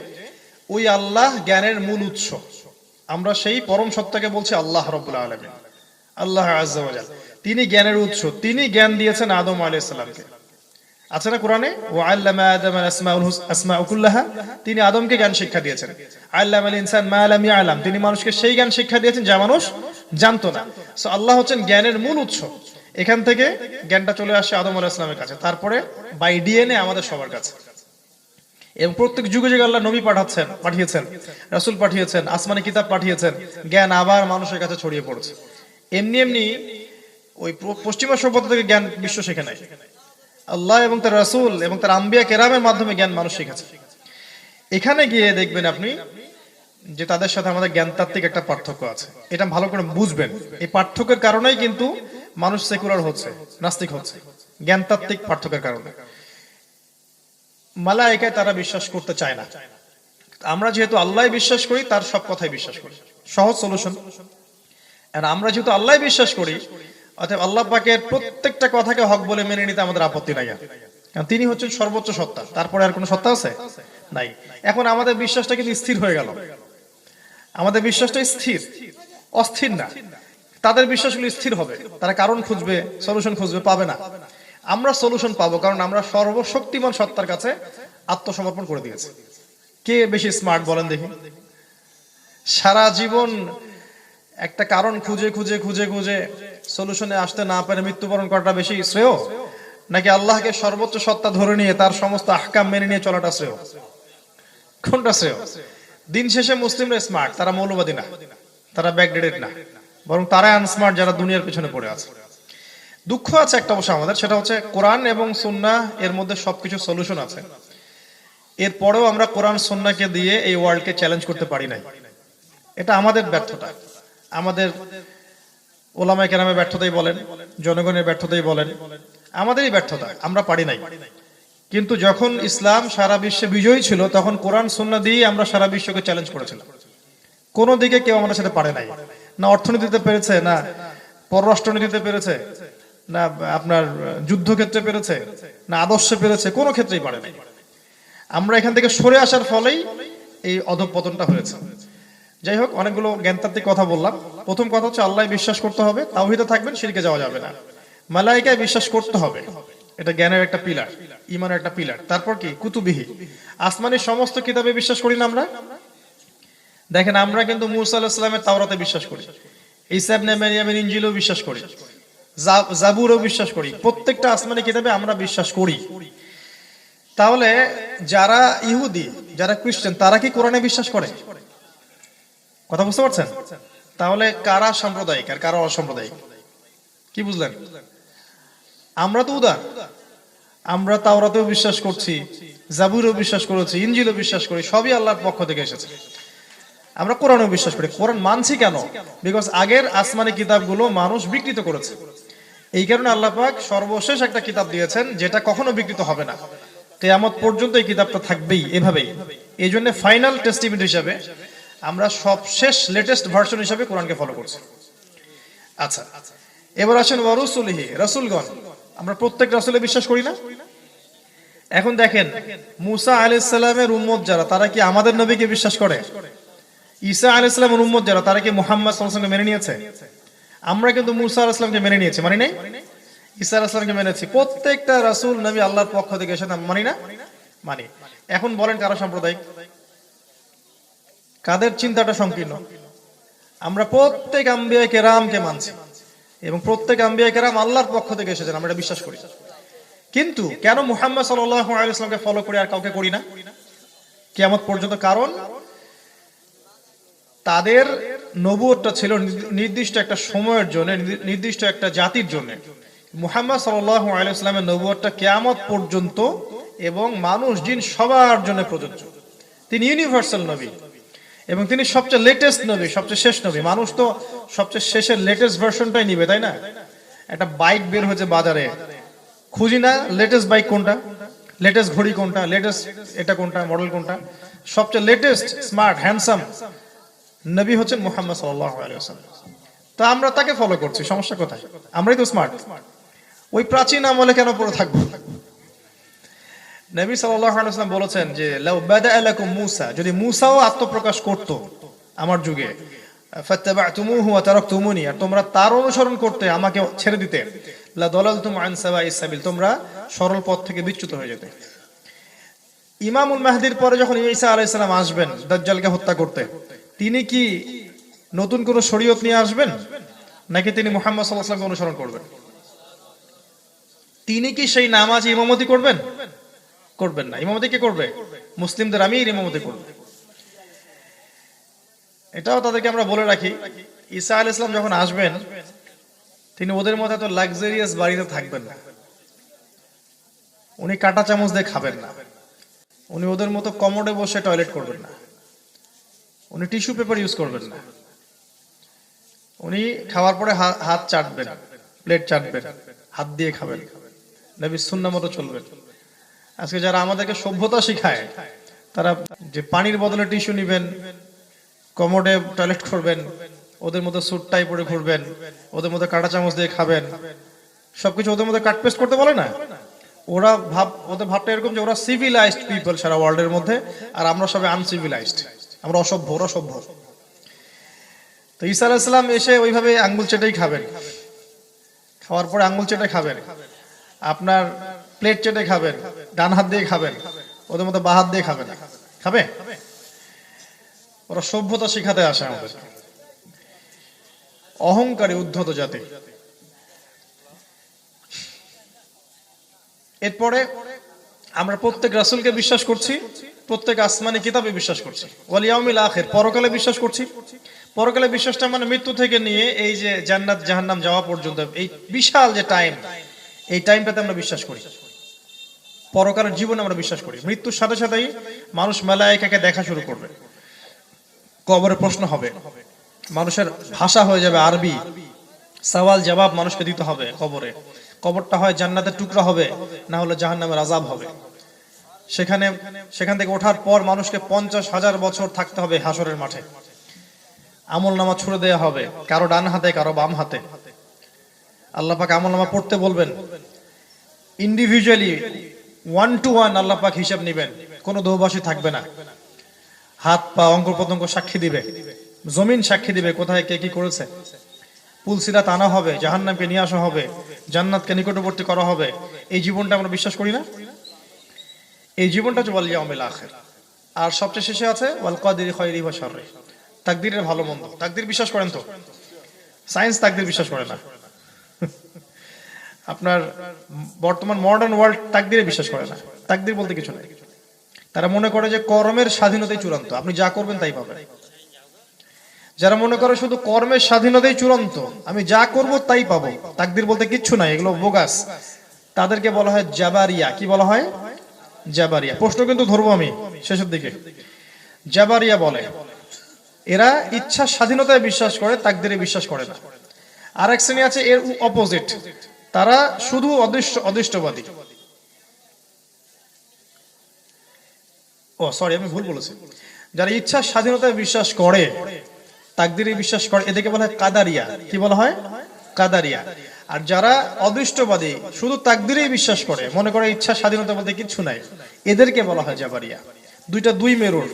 ওই আল্লাহ জ্ঞানের মূল উৎস। আমরা সেই পরম সত্তাকে বলছি আল্লাহ রাব্বুল আলামিন, আল্লাহ আযজা ওয়া জাল। তিনি জ্ঞানের উৎস, তিনি জ্ঞান দিয়েছেন আদম আলাইহিস সালামকে। আছে না কোরআনে, ওয়া আল্লামা আদাম আসমাউ কুল্লাহা, তিনি আদমকে জ্ঞান শিক্ষা দিয়েছেন। আল্লামাল ইনসান মা লাম ইয়ালাম, তিনি মানুষকে সেই জ্ঞান শিক্ষা দিয়েছেন যা মানুষ জানতো না। সো আল্লাহ হচ্ছেন জ্ঞানের মূল উৎস। এখান থেকে জ্ঞানটা চলে আসে আদম আলাইহিস সালামের কাছে, তারপরে বাই ডিএনএ আমাদের সবার কাছে। এবং প্রত্যেক যুগে যুগে আল্লাহ নবী পাঠিয়েছেন, রাসূল পাঠিয়েছেন, আসমানি কিতাব পাঠিয়েছেন, জ্ঞান আবার মানুষের কাছে ছড়িয়ে পড়েছে। এমনি এমনি ওই পশ্চিমা সভ্যতা থেকে জ্ঞান বিশ্ব শেখে নাই, আল্লাহ এবং তার রাসূল এবং তার আম্বিয়া কেরামের মাধ্যমে জ্ঞান মানুষ শিখেছে। এখানে গিয়ে দেখবেন আপনি যে তাদের সাথে আমাদের জ্ঞানতাত্ত্বিক একটা পার্থক্য আছে, এটা ভালো করে বুঝবেন। এই পার্থক্যের কারণেই কিন্তু মানুষ সেকুলার হচ্ছে, নাস্তিক হচ্ছে, জ্ঞানতাত্ত্বিক পার্থক্যের কারণে। মালায়েকায় তারা বিশ্বাস করতে চায় না, আমরা যেহেতু আল্লাহ বিশ্বাস করি, তার সব কথাই বিশ্বাস করি। সহজ সলিউশন। আর আমরা যেহেতু আল্লাহ বিশ্বাস করি, অতএব আল্লাহ পাকের প্রত্যেকটা কথাকে হক বলে মেনে নিতে আমাদের আপত্তি নাই, কারণ তিনি হচ্ছেন সর্বোচ্চ সত্তা, তারপরে আর কোনো সত্তা আছে নাই। এখন আমাদের বিশ্বাসটা কিন্তু স্থির হয়ে গেল, আমাদের বিশ্বাসটা স্থির, অস্থির না। তাদের বিশ্বাসগুলো স্থির হবে, তারা কারণ খুঁজবে, সলিউশন খুঁজবে, পাবে না। আমরা সলিউশন পাবো, কারণ আমরা সর্বশক্তিমান সত্তার কাছে আত্মসমর্পণ করে দিয়েছি। কে বেশি স্মার্ট বলেন দেখি? সারা জীবন একটা কারণ খুঁজে খুঁজে খুঁজে খুঁজে সলিউশনে আসতে না পারে মৃত্যুবরণ করাটা বেশি শ্রেয়, নাকি আল্লাহকে সর্বোচ্চ সত্তা ধরে নিয়ে তার সমস্ত আহকাম মেনে নিয়ে চলাটা শ্রেয়? কোনটা শ্রেয়? দিন শেষে মুসলিমরা স্মার্ট, তারা মৌলবাদী না, তারা ব্যাকডেটেড না, বরং তারা আনস্মার্ট যারা দুনিয়ার পিছনে পড়ে আছে। দুঃখ আছে একটা অবশ্য আমাদের, সেটা হচ্ছে কোরআন এবং সুন্নাহ এর মধ্যে সবকিছু সলিউশন আছে, এরপরেও আমরা কোরআন সুন্নাহকে দিয়ে এই ওয়ার্ল্ডকে চ্যালেঞ্জ করতে পারি নাই। এটা আমাদের ব্যর্থতা, আমাদের ওলামায়ে কেরামের ব্যর্থতাই বলেন, জনগণের ব্যর্থতাই বলেন, আমাদেরই ব্যর্থতা, আমরা পারি নাই। কিন্তু যখন ইসলাম সারা বিশ্বে বিজয়ী ছিল, তখন কোরআন সুন্নাহ দিয়ে আমরা সারা বিশ্বকে চ্যালেঞ্জ করেছিলাম। কোন দিকে কেউ আমাদের সাথে পারে নাই, না অর্থনীতিতে পেরেছে, না পররাষ্ট্রনীতিতে পেরেছে, না আপনার যুদ্ধক্ষেত্রে পেরেছে, না আদর্শে পেরেছে, কোনো ক্ষেত্রেই পারে নাই। আমরা এখান থেকে সরে আসার ফলেই এই অধঃপতনটা হয়েছে। যাই হোক, অনেকগুলো জ্ঞানতাত্ত্বিক কথা বললাম। প্রথম কথা হচ্ছে আল্লাহ বিশ্বাস করতে হবে, তাওহীদে থাকবেন, শিরকে যাওয়া যাবে না। মালায়েকায় বিশ্বাস করতে হবে, এটা জ্ঞানের একটা পিলার, ঈমানের একটা পিলার। তারপর কি? কুতুবিহি, আসমানি সমস্ত কিতাবে বিশ্বাস করি না আমরা? দেখেন, আমরা কিন্তু মূসা আলাইহিস সালামের তাওরাতে বিশ্বাস করি, ঈসা ইবনে মারইয়ামের ইনজিলও বিশ্বাস করি, জাবুরও বিশ্বাস করি, প্রত্যেকটা আসমানি কিতাবে আমরা বিশ্বাস করি। তাহলে যারা ইহুদি, যারা খ্রিস্টান, তারা কি কোরআনে বিশ্বাস করে? কথা বুঝতে পারছেন? তাহলে কারা সাম্প্রদায়িক আর কারা অসাম্প্রদায়িক? কি বুঝলেন? আমরা তো উদার, আমরা তাওরাতেও বিশ্বাস করছি, জাবুরেও বিশ্বাস করেছি, ইনজিলও বিশ্বাস করি, সবই আল্লাহর পক্ষ থেকে এসেছে। আমরা কোরআনও বিশ্বাস করি। কোরআন মানছি কেন? বিকজ আগের আসমানি কিতাবগুলো মানুষ বিকৃত করেছে। এই কারণে আল্লাহ পাক সর্বশেষ একটা কিতাব দিয়েছেন যেটা কখনো বিকৃত হবে না, কিয়ামত পর্যন্ত এই কিতাবটা থাকবেই এভাবেই। এই জন্য ফাইনাল টেস্টিমেন্ট হিসাবে আমরা সবশেষ লেটেস্ট ভার্সন হিসাবে কোরআনকে ফলো করছি। আচ্ছা, এবার আসেন ওয়ারুসুলিহি, রাসূলগণ। আমরা প্রত্যেক রাসূলে বিশ্বাস করি না? এখন দেখেন, মুসা আলাইহিস সালামের উম্মত যারা, তারা কি আমাদের নবীকে বিশ্বাস করে? ঈসা আলাইহিস সালামের উম্মত যারা, তারা কি মুহাম্মদ সাল্লাল্লাহু আলাইহি ওয়াসাল্লামকে মেনে নিয়েছে? আমরা কিন্তু মুসা আলাইহিস সালামকে মেনে নিয়েছি, মানি নাই? ঈসা আলাইহিস সালামকে মেনেছি। প্রত্যেকটা রাসূল নবী আল্লাহর পক্ষ থেকে এসেছেন, মানি না? মানি। এখন বলেন কারা সাম্প্রদায়িক? কাদের চিন্তাটা সংকীর্ণ? আমরা প্রত্যেক আম্বিয়া কেরামকে মানছি এবং প্রত্যেক আম্বিয়া কেরাম আল্লাহর পক্ষ থেকে এসেছেন, আমরা এটা বিশ্বাস করি। কিন্তু কেন মুহাম্মদ সাল্লাল্লাহু আলাইহি ওয়াসাল্লামকে ফলো করি আর কাউকে করি না কিয়ামত পর্যন্ত? কারণ তাদের নবুয়তটা ছিল নির্দিষ্ট একটা সময়ের জন্য, নির্দিষ্ট একটা জাতির জন্য। মুহাম্মদ সাল্লাল্লাহু আলাইহি ওয়াসাল্লামের নবুয়তটা কিয়ামত পর্যন্ত এবং মানুষ জিন সবার জন্য প্রযোজ্য। তিনি ইউনিভার্সাল নবী এবং তিনি সবচেয়ে লেটেস্ট নবী, সবচেয়ে শেষ নবী। মানুষ তো সবচেয়ে শেষের লেটেস্ট ভার্সনটাই নিবে, তাই না? একটা বাইক বের হয়েছে বাজারে, খুঁজি না লেটেস্ট বাইক কোনটা, লেটেস্ট ঘড়ি কোনটা, লেটেস্ট এটা কোনটা, মডেল কোনটা। সবচেয়ে লেটেস্ট, স্মার্ট, হ্যান্ডসাম নবী হচ্ছেন মুহাম্মদ সাল্লাল্লাহু আলাইহি ওয়াসাল্লাম। তো আমরা তাকে ফলো করছি, সমস্যা কোথায়? আমরাই তো স্মার্ট। ওই প্রাচীন আমলে কেন পড়ে থাকবো? নবী সাল্লাল্লাহু আলাইহি ওয়াসাল্লাম বলেছেন যে লাউ বাদাআ লাকুম মূসা, যদি মূসাও আত্মপ্রকাশ করত আমার যুগে, ফাত্তাবা'তুমুহু ওয়া তারাকতুমুনি, আর তোমরা তার অনুসরণ করতে, আমাকে ছেড়ে দিতে, লা দালালতুম আন সাওয়াইস সাবিল, তোমরা সরল পথ থেকে বিচ্যুত হয়ে যেতে। ইমামুল মাহদির পরে যখন ঈসা আলাইহিস সালাম আসবেন দাজ্জালকে হত্যা করতে, তিনি কি নতুন কোন শরীয়ত নিয়ে আসবেন নাকি তিনি মুহাম্মদ সাল্লাল্লাহু আলাইহি ওয়াসাল্লামকে অনুসরণ করবেন? তিনি কি সেই নামাজি ইমামতি করবেন? করবেন না। ইমামতি কে করবে? মুসলিমদের আমির ইমামতি করবে। এটাও তাদেরকে আমরা বলে রাখি, ঈসা আলাইহিস সালাম যখন আসবেন, তিনি ওদের মতো এত লাক্সারিয়াস বাড়িতে থাকবেন না। উনি কাঁটা চামচ দিয়ে খাবেন না। উনি ওদের মতো কমোডে বসে টয়লেট করবেন না। উনি টিস্যু পেপার ইউজ করবেন না। উনি খাওয়ার পরে হাত চাটবেন, প্লেট চাটবেন, হাত দিয়ে খাবেন, নবীর সুন্নাহ মতো চলবেন। আজকে যারা আমাদেরকে সভ্যতা শিখায়, তারা যে পানির বদলে টিস্যু নিবেন, কমোডে টয়লেট করবেন, ওদের মতো স্যুট টাই পরে ঘুরবেন, ওদের মতো কাঁটা চামচ দিয়ে খাবেন, সবকিছু ওদের মধ্যে কাট পেস্ট করতে বলে না। ওদের ভাবটা এরকম যে ওরা সিভিলাইজড পিপল সারা ওয়ার্ল্ডের মধ্যে, আর আমরা সবাই আনসিভিলাইজড, আমরা অসভ্য, ওরা সভ্য। তো ঈসা আলাইহিস সালাম এসে ওইভাবে আঙ্গুল চেটেই খাবেন, খাওয়ার পরে আঙ্গুল চেটে খাবেন, আপনার প্লেট চেটে খাবেন, ডান হাত দিয়ে খাবেন, ওদের মতো বাঁ হাত দিয়ে খাবেন। খাবে? ওরা সভ্যতা শিখাতে আসে আমাদের। অহংকারী উদ্ধত জাতি। এরপরে আমরা প্রত্যেক রাসূলকে বিশ্বাস করছি, প্রত্যেক আসমানি কিতাবে বিশ্বাস করছি, ওয়াল ইয়াউমিল আখির, পরকালে বিশ্বাস করছি। পরকালে বিশ্বাসটা মানে মৃত্যু থেকে নিয়ে এই যে জান্নাত জাহান্নাম যাওয়া পর্যন্ত এই বিশাল যে টাইম, এই টাইমটাতে আমরা বিশ্বাস করি। পরকালের জীবনে আমরা বিশ্বাস করি। মৃত্যুর সাথে সাথেই মানুষ মালায়েকাকে দেখা শুরু করবে, কবরে প্রশ্ন হবে, মানুষের ভাষা হয়ে যাবে আরবি, সওয়াল জবাব মানুষকে দিতে হবে কবরে। কবরটা হয় জান্নাতের টুকরা হবে, না হলে জাহান্নামের আযাব হবে। সেখান থেকে ওঠার পর মানুষকে 50,000 বছর থাকতে হবে হাসরের মাঠে। আমল নামা ছুড়ে দেওয়া হবে, কারো ডান হাতে কারো বাম হাতে। আল্লাহ পাক আমল নামা পড়তে বলবেন, ইন্ডিভিজুয়ালি 1 to 1 আল্লাহ পাক হিসাব নেবেন, কোনো দোভাষী থাকবে না। হাত পা অঙ্গ প্রত্যঙ্গ সাক্ষী দিবে, জমিন সাক্ষী দিবে কোথায় কে কি করেছে। পুলসিরাত আনা হবে, জাহান্নামকে নিয়ে আসা হবে, জান্নাতকে নিকটবর্তী করা হবে। এই জীবনটা আমরা বিশ্বাস করি না? এই জীবনটা হচ্ছে ওয়াল ইয়াউমিল আখির। আর সবচেয়ে শেষে আছে ওয়াল কাদিরি খায়রি ওয়া শাররি, তাকদীরের ভালো মন্দ। তাকদীর বিশ্বাস করেন তো? সায়েন্স তাকদীর বিশ্বাস করে না। আপনার বর্তমান মডার্ন ওয়ার্ল্ড তাকদীরে বিশ্বাস করে না। তাকদীর বলতে কিছু নেই। তারা মনে করে যে কর্মের স্বাধীনতাই চূড়ান্ত, আপনি যা করবেন তাই পাবেন। যারা মনে করে শুধু কর্মের স্বাধীনতাই চূড়ান্ত, আমি যা করব তাই পাবো, তাকদির বলতে কিচ্ছু নাই, এগুলো বোগাস, তাদেরকে বলা হয় জাবারিয়া। কি বলা হয়? জাবারিয়া। প্রশ্ন কিন্তু ধরবো আমি শেষের দিকে। জাবারিয়া বলে এরা ইচ্ছা স্বাধীনতায় বিশ্বাস করে, তাকদিরে বিশ্বাস করে না। আর এক শ্রেণী আছে এর অপোজিট, তারা শুধু অদৃষ্টবাদী। ও সরি, আমি ভুল বলেছি। যারা ইচ্ছা স্বাধীনতায় বিশ্বাস করে, তাকদিরে বিশ্বাস করে, এদেরকে বলা হয় কাদারিয়া। কি বলা হয়? কাদারিয়া। আর যারা অদৃষ্টবাদী, শুধু তাকদিরেই বিশ্বাস করে, মনে করে ইচ্ছা স্বাধীনতা বলতে কিচ্ছু নাই, এদেরকে বলা হয় জাবারিয়া। দুইটা দুই মেরুর।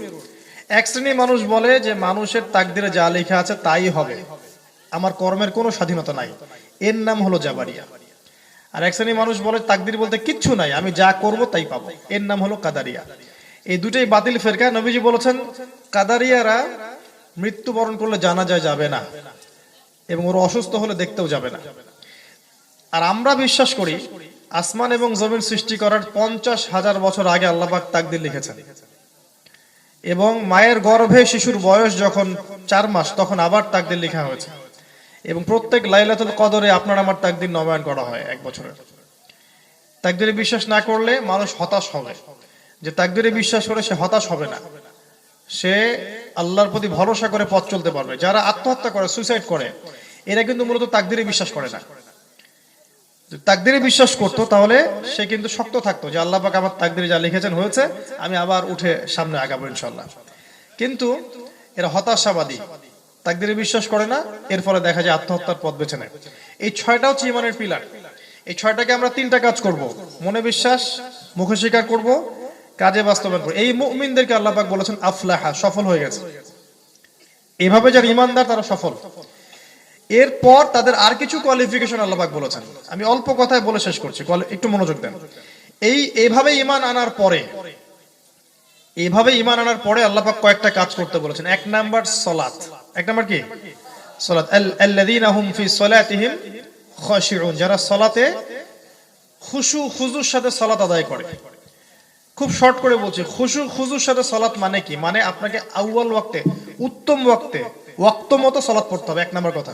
এক শ্রেণীর মানুষ বলে যে মানুষের তাকদিরে যা লেখা আছে তাই হবে, আমার কর্মের কোনো স্বাধীনতা নাই, এর নাম হলো জাবারিয়া। আর এক শ্রেণীর মানুষ বলে তাকদির বলতে কিচ্ছু নাই, আমি যা করব তাই পাবো, এর নাম হলো কাদারিয়া। এই দুটাই বাতিল ফেরকা। নবীজি বলেছেন কাদারিয়ারা মৃত্যুবরণ করলে জানাজায় যাবে না, এবং ওরা অসুস্থ হলে দেখতেও যাবে না। আর আমরা বিশ্বাস করি আসমান এবং জমিন সৃষ্টি করার 50,000 বছর আগে আল্লাহ পাক তাকদির লিখেছেন, এবং মায়ের গর্ভে শিশুর বয়স যখন 4 মাস তখন আবার তাকদির লেখা হয়েছে, এবং প্রত্যেক লাইলাতুল কদরে আপনার আমার তাকদির নবায়ন করা হয় 1 বছরের। তাকদিরে বিশ্বাস না করলে মানুষ হতাশ হবে, যে তাকদিরে বিশ্বাস করে সে হতাশ হবে না, সে আল্লাহর প্রতি ভরসা করে পথ চলতে পারবে। যারা আত্মহত্যা করে, সুইসাইড করে, এরা কিন্তু মূলত তাকদিরে বিশ্বাস করে না। তাকদিরে বিশ্বাস করতো তাহলে সে কিন্তু শক্ত থাকতো, যে আল্লাহ পাক আমার তাকদিরে যা লিখেছেন হয়েছে, আমি আবার উঠে সামনে আগাবো ইনশাআল্লাহ। কিন্তু এরা হতাশাবাদী, তাকদিরে বিশ্বাস করে না, এর ফলে দেখা যায় আত্মহত্যার পথ বেছে নেয়। এই 6টা হচ্ছে ঈমানের পিলার। এই 6টাকে আমরা 3টা কাজ করব, মনে বিশ্বাস, মুখে স্বীকার করব, কাজে বাস্তবায়ন করব। এই মুমিনদেরকে আল্লাহ পাক বলেছেন আফলাহা, সফল হয়ে গেছে। এইভাবে যারা ঈমানদার তারা সফল। এরপর তাদের আর কিছু কোয়ালিফিকেশন আল্লাহ পাক বলেছেন, আমি অল্প কথায় বলে শেষ করছি, একটু মনোযোগ দেন। এইভাবে ঈমান আনার পরে আল্লাহ পাক কয়েকটা কাজ করতে বলেছেন। 1 নাম্বার সালাত। 1 নাম্বার কি? সালাত। আল্লাযীনা হুম ফি সালাতিহিম খাশিউন, যারা সালাতে খুশু খুজুর সাথে সালাত আদায় করে। খুব শর্ট করে বলছি, খুশু খুজুর সাথে সালাত মানে কি? মানে আপনাকে আউয়াল ওয়াক্তে, উত্তম ওয়াক্ত মতো সালাত পড়তে হবে। 1 নাম্বার কথা।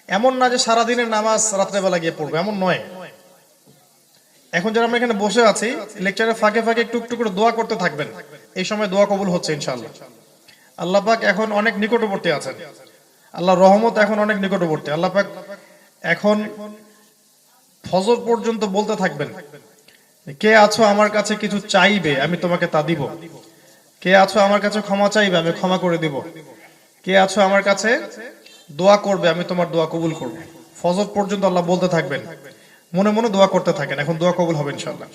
এমন না যে সারা দিনের নামাজ রাত্রেবেলা গিয়ে পড়বে, এমন নয়। এখন যারা আমরা এখানে বসে আছি, লেকচারের ফাঁকে ফাঁকে একটু একটু করে দোয়া করতে থাকবেন, এই সময় দোয়া কবুল হচ্ছে ইনশাআল্লাহ। আল্লাহ পাক এখন অনেক নিকটবর্তী আছেন, আল্লাহর রহমত এখন অনেক নিকটবর্তী। আল্লাহ পাক এখন ফজর পর্যন্ত বলতে থাকবেন, কে আছো আমার কাছে কিছু চাইবে আমি তোমাকে তা দিব, কে আছো আমার কাছে ক্ষমা চাইবে আমি ক্ষমা করে দিব, কে আছো আমার কাছে দোয়া করবে আমি তোমার দোয়া কবুল করব। ফজর পর্যন্ত আল্লাহ বলতে থাকবেন, মনে মনে দোয়া করতে থাকেন, এখন দোয়া কবুল হবে ইনশাআল্লাহ।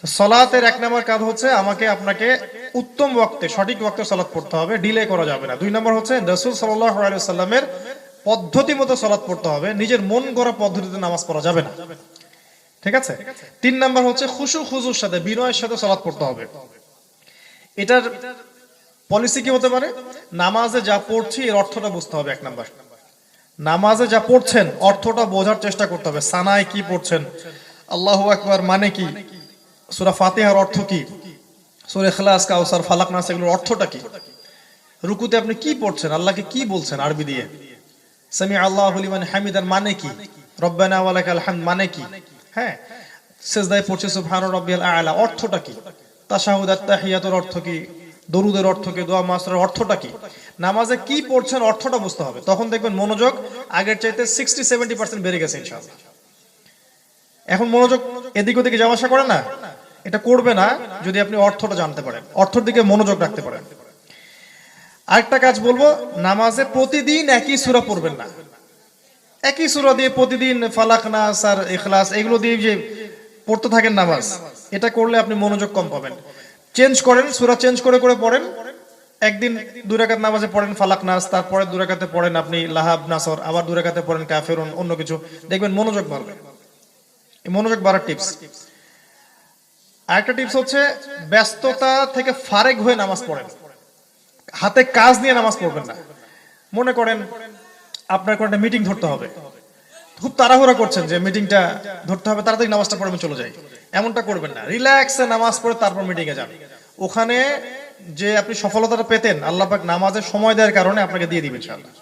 তো সালাতের 1 নাম্বার কাজ হচ্ছে আমাকে আপনাকে উত্তম ওয়াক্তে, সঠিক ওয়াক্তে সালাত পড়তে হবে, ডিলে করা যাবে না। 2 নাম্বার হচ্ছে রাসূল সাল্লাল্লাহু আলাইহি ওয়াসাল্লামের পদ্ধতি মতো সালাত পড়তে হবে, নিজের মন গড়া পদ্ধতিতে নামাজ পড়া যাবে না, ঠিক আছে? 3 নাম্বার হচ্ছে খুশু খুজুর সাথে, বিনয়ের সাথে সালাত পড়তে হবে। এটার পলিসি কি হতে পারে? নামাজে যা পড়ছি এর অর্থটা বুঝতে হবে। 1 নাম্বার, নামাজে যা পড়ছেন অর্থটা বোঝার চেষ্টা করতে হবে। সানায় কি পড়ছেন, আল্লাহু আকবার মানে কি, সূরা ফাতিহার অর্থ কি, সূরা ইখলাস, কাউসার, ফালাক, নাস এগুলোর অর্থটা কি, রুকুতে আপনি কি পড়ছেন, আল্লাহকে কি বলছেন আরবি দিয়ে, সামি আল্লাহু লিমান হামিদার মানে কি, রব্বানা ওয়া লাকাল হামদ মানে কি, হ্যাঁ, সিজদায় পড়ছে সুবহান রাব্বিয়াল আ'লা অর্থটা কি, তাশাহুদ আত-তাহিয়াতুর অর্থ কি, দরুদের অর্থ কি, দোয়া মাসরের অর্থটা কি, নামাজে কি পড়ছেন অর্থটা বুঝতে হবে। তখন দেখবেন মনোযোগ আগের চাইতে 60-70% বেড়ে গেছে ইনশাআল্লাহ। এখন মনোযোগ এদিক ওদিকে যাওয়া আসা করে না, এটা করবে না যদি আপনি অর্থটা জানতে পারেন, অর্থের দিকে মনোযোগ রাখতে পারেন। আরেকটা কাজ বলবো, নামাজে প্রতিদিন একই সূরা পড়বেন না। একই সূরা দিয়ে প্রতিদিন ফালাক, নাস আর ইখলাস এগুলো দিয়ে যে পড়তে থাকেন নামাজ, এটা করলে আপনি মনোযোগ কম পাবেন। চেঞ্জ করেন, সূরা চেঞ্জ করে করে পড়েন। একদিন 2 রাকাত নামাজে পড়েন ফালাক, নাস, তারপরে 2 রাকাতে পড়েন আপনি লাহাব, নাসর, আবার 2 রাকাতে পড়েন কাফিরুন, অন্য কিছু, দেখবেন মনোযোগ বাড়বে। এই মনোযোগ বাড়ার টিপস। আরেকটা টিপস হচ্ছে ব্যস্ততা থেকে ফারেক হয়ে নামাজ পড়েন, হাতে কাজ নিয়ে নামাজ পড়বেন না। মনে করেন আপনার কোনো একটা মিটিং ধরতে হবে, খুব তাড়াহুড়া করছেন যে মিটিংটা ধরতে হবে, তাড়াতাড়ি নামাজটা পড়ে আমি চলে যাই, এমনটা করবেন না। রিল্যাক্সে নামাজ পড়ে তারপর মিটিংয়ে যান। ওখানে যে আপনি সফলতাটা পেতেন, আল্লাহ পাক নামাজের সময় দেওয়ার কারণে আপনাকে দিয়ে দিবেন ইনশাআল্লাহ।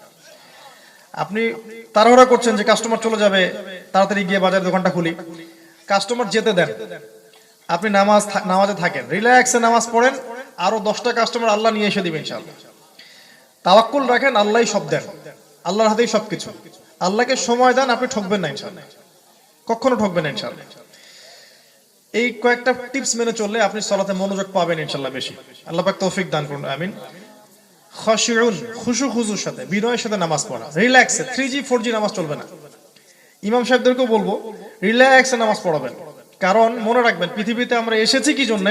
আপনি তাড়াহুড়া করছেন যে কাস্টমার চলে যাবে, তাড়াতাড়ি গিয়ে বাজারের দোকানটা খুলি, কাস্টমার যেতে দেন, আপনি নামাজে থাকেন, রিল্যাক্সে নামাজ পড়েন, আরো 10টা কাস্টমার আল্লাহ নিয়ে এসে দিবেন ইনশাআল্লাহ। তাওয়াক্কুল রাখেন, আল্লাহই সব দেন, আল্লাহর হাতেই সবকিছু। আল্লাহকে সময় দেন, আপনি ঠকবেন না ইনশাআল্লাহ, কখনো ঠকবেন না ইনশাআল্লাহ। এই কয়েকটা টিপস মেনে চললে আপনি সালাতে মনোযোগ পাবেন ইনশাআল্লাহ বেশি। আল্লাহ পাক তৌফিক দান করুন, আমিন। খাশিউন, খুশুর সাথে, বিনয়ের সাথে নামাজ পড়া, রিল্যাক্সে। 3G 4G নামাজ চলবে না। ইমাম সাহেবদেরকেও বলবো রিল্যাক্সে নামাজ পড়াবেন, কারণ মনে রাখবেন পৃথিবীতে আমরা এসেছি কি জন্য?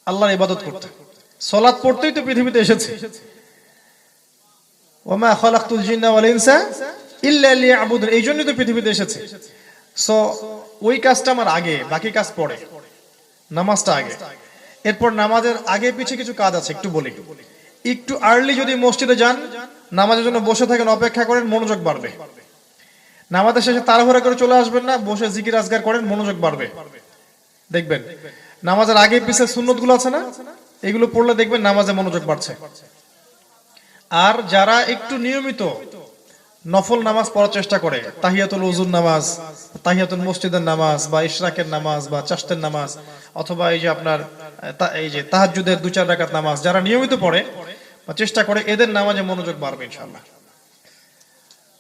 আল্লাহর ইবাদত করতে, সালাত পড়তেই তো পৃথিবীতে এসেছি। ওয়া মা খালাকতুল জিন্না ওয়াল ইনসা ইল্লা লিয়াবুদুন, এই জন্যই তো পৃথিবীতে এসেছি। সো ওই কাজটা আমার আগে, বাকি কাজ পরে, নামাজটা আগে। এরপর নামাজের আগে পিছে কিছু কাজ আছে, একটু বলি। একটু আর্লি যদি মসজিদে যান, নামাজের জন্য বসে থাকেন, অপেক্ষা করেন, মনোযোগ বাড়বে। নামাজের শেষে তাড়াহুড়া করে চলে আসবেন না, বসে জিকির আজগার করেন, মনোযোগ বাড়বে। দেখবেন নামাজের আগে পিছে সুন্নতগুলো আছে না, এগুলো পড়লে দেখবেন নামাজে মনোযোগ বাড়ছে। আর যারা একটু নিয়মিত নফল নামাজ পড়ার চেষ্টা করে, তাহিয়াতুল ওযুর নামাজ, তাহিয়াতুল মসজিদের নামাজ, বা ইশরাকের নামাজ, বা চাশতের নামাজ, অথবা এই যে আপনার এই যে তাহাজ্জুদের 2-4 রাকাত নামাজ, যারা নিয়মিত পড়ে বা চেষ্টা করে, এদের নামাজে মনোযোগ বাড়বে ইনশাআল্লাহ।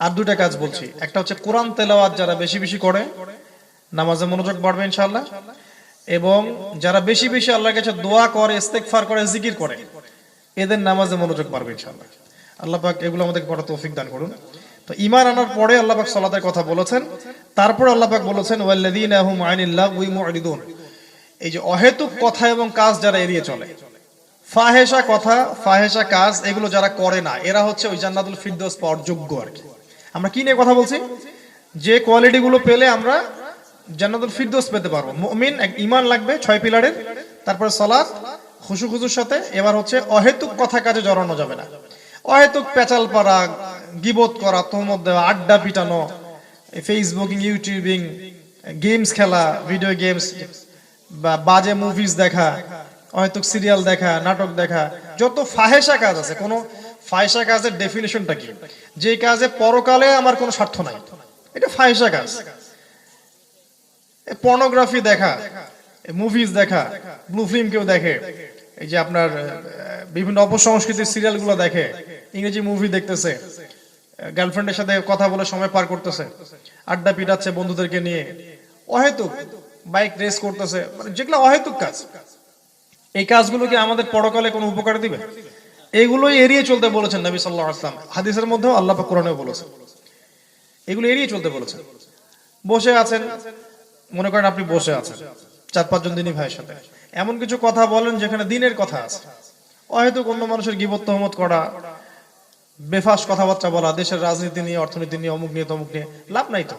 আর 2টা কাজ বলছি, একটা হচ্ছে কোরআন তেলাওয়াত যারা বেশি বেশি করে, নামাজে মনোযোগ বাড়বে ইনশাআল্লাহ। এবং যারা বেশি বেশি আল্লাহর কাছে দোয়া করে, ইস্তেগফার করে, জিকির করে, এদের নামাজে মনোযোগ বাড়বে ইনশাআল্লাহ। আল্লাহ পাক এগুলো আমাদেরকে করার তৌফিক দান করুন। তো ঈমান আনার পরে আল্লাহ পাক সালাতের কথা বলেছেন, তারপর আল্লাহ পাক বলেছেন ওয়াল্লাযীনা হুম আনিল লাগওয়ি মুরিদুন, এই যে অহেতুক কথা এবং কাজ যারা এড়িয়ে চলে, ফাহেশা কথা, ফাহেশা কাজ, এগুলো যারা করে না, এরা হচ্ছে ওই জান্নাতুল ফিরদৌস পাওয়ার যোগ্য আর কি। আমরা কি নিয়ে কথা বলছি? যে কোয়ালিটি গুলো পেলে আমরা জান্নাতুল ফিরদৌস পেতে পারবো। মুমিন ঈমান লাগবে 6 পিলারের, তারপর সালাত খুশুর সাথে, এবার হচ্ছে অহেতুক কথা কাজে জড়ানো যাবে না। অহেতুক পেচাল পাড়া, গিবত করা, তোহমত দেওয়া, আড্ডা পিটানো, ফেসবুকিং, ইউটিউবিং, গেমস খেলা, ভিডিও গেমস, বা বাজে মুভিজ দেখা, অহেতুক সিরিয়াল দেখা, নাটক দেখা, যত ফাহেশা কাজ আছে। কোন ফাহেশা কাজের ডেফিনিশনটা কি? যে কাজে পরকালে আমার কোনো স্বার্থ নাই, এটা ফাহেশা কাজ। পর্নোগ্রাফি দেখা, মুভিজ দেখা, ব্লু ফিল্ম কেউ দেখে, এই যে আপনার বিভিন্ন অপসংস্কৃতির সিরিয়াল গুলো দেখে, ইংরেজি মুভি দেখতেছে, গার্লফ্রেন্ডের সাথে কথা বলে সময় পার করতেছে, আড্ডা পিটাচ্ছে বন্ধুদেরকে নিয়ে, অহেতুক বাইক রেস করতেছে, মানে যেগুলো অহেতুক কাজ। এই কাজগুলো কি আমাদের পরকালে কোনো উপকার দিবে? এগুলোই এড়িয়ে চলতে বলেছেন নবী সাল্লাল্লাহু আলাইহি ওয়াসাল্লাম, হাদিসের মধ্যেও আল্লাহ পাক কোরআনেও বলেছেন, এগুলো এড়িয়ে চলতে বলেছেন। বসে আছেন, মনে করেন আপনি বসে আছেন 4-5 জন দিনী ভাইয়ের সাথে, এমন কিছু কথা বলেন যেখানে দিনের কথা আছে, অহেতুক অন্য মানুষের গীবত তহমত করা, বেফাস কথাবার্তা বলা, দেশের রাজনীতি নিয়ে, অর্থনীতি নিয়ে, অমুক নিয়ে, তমুক নিয়ে, লাভ নাই তো।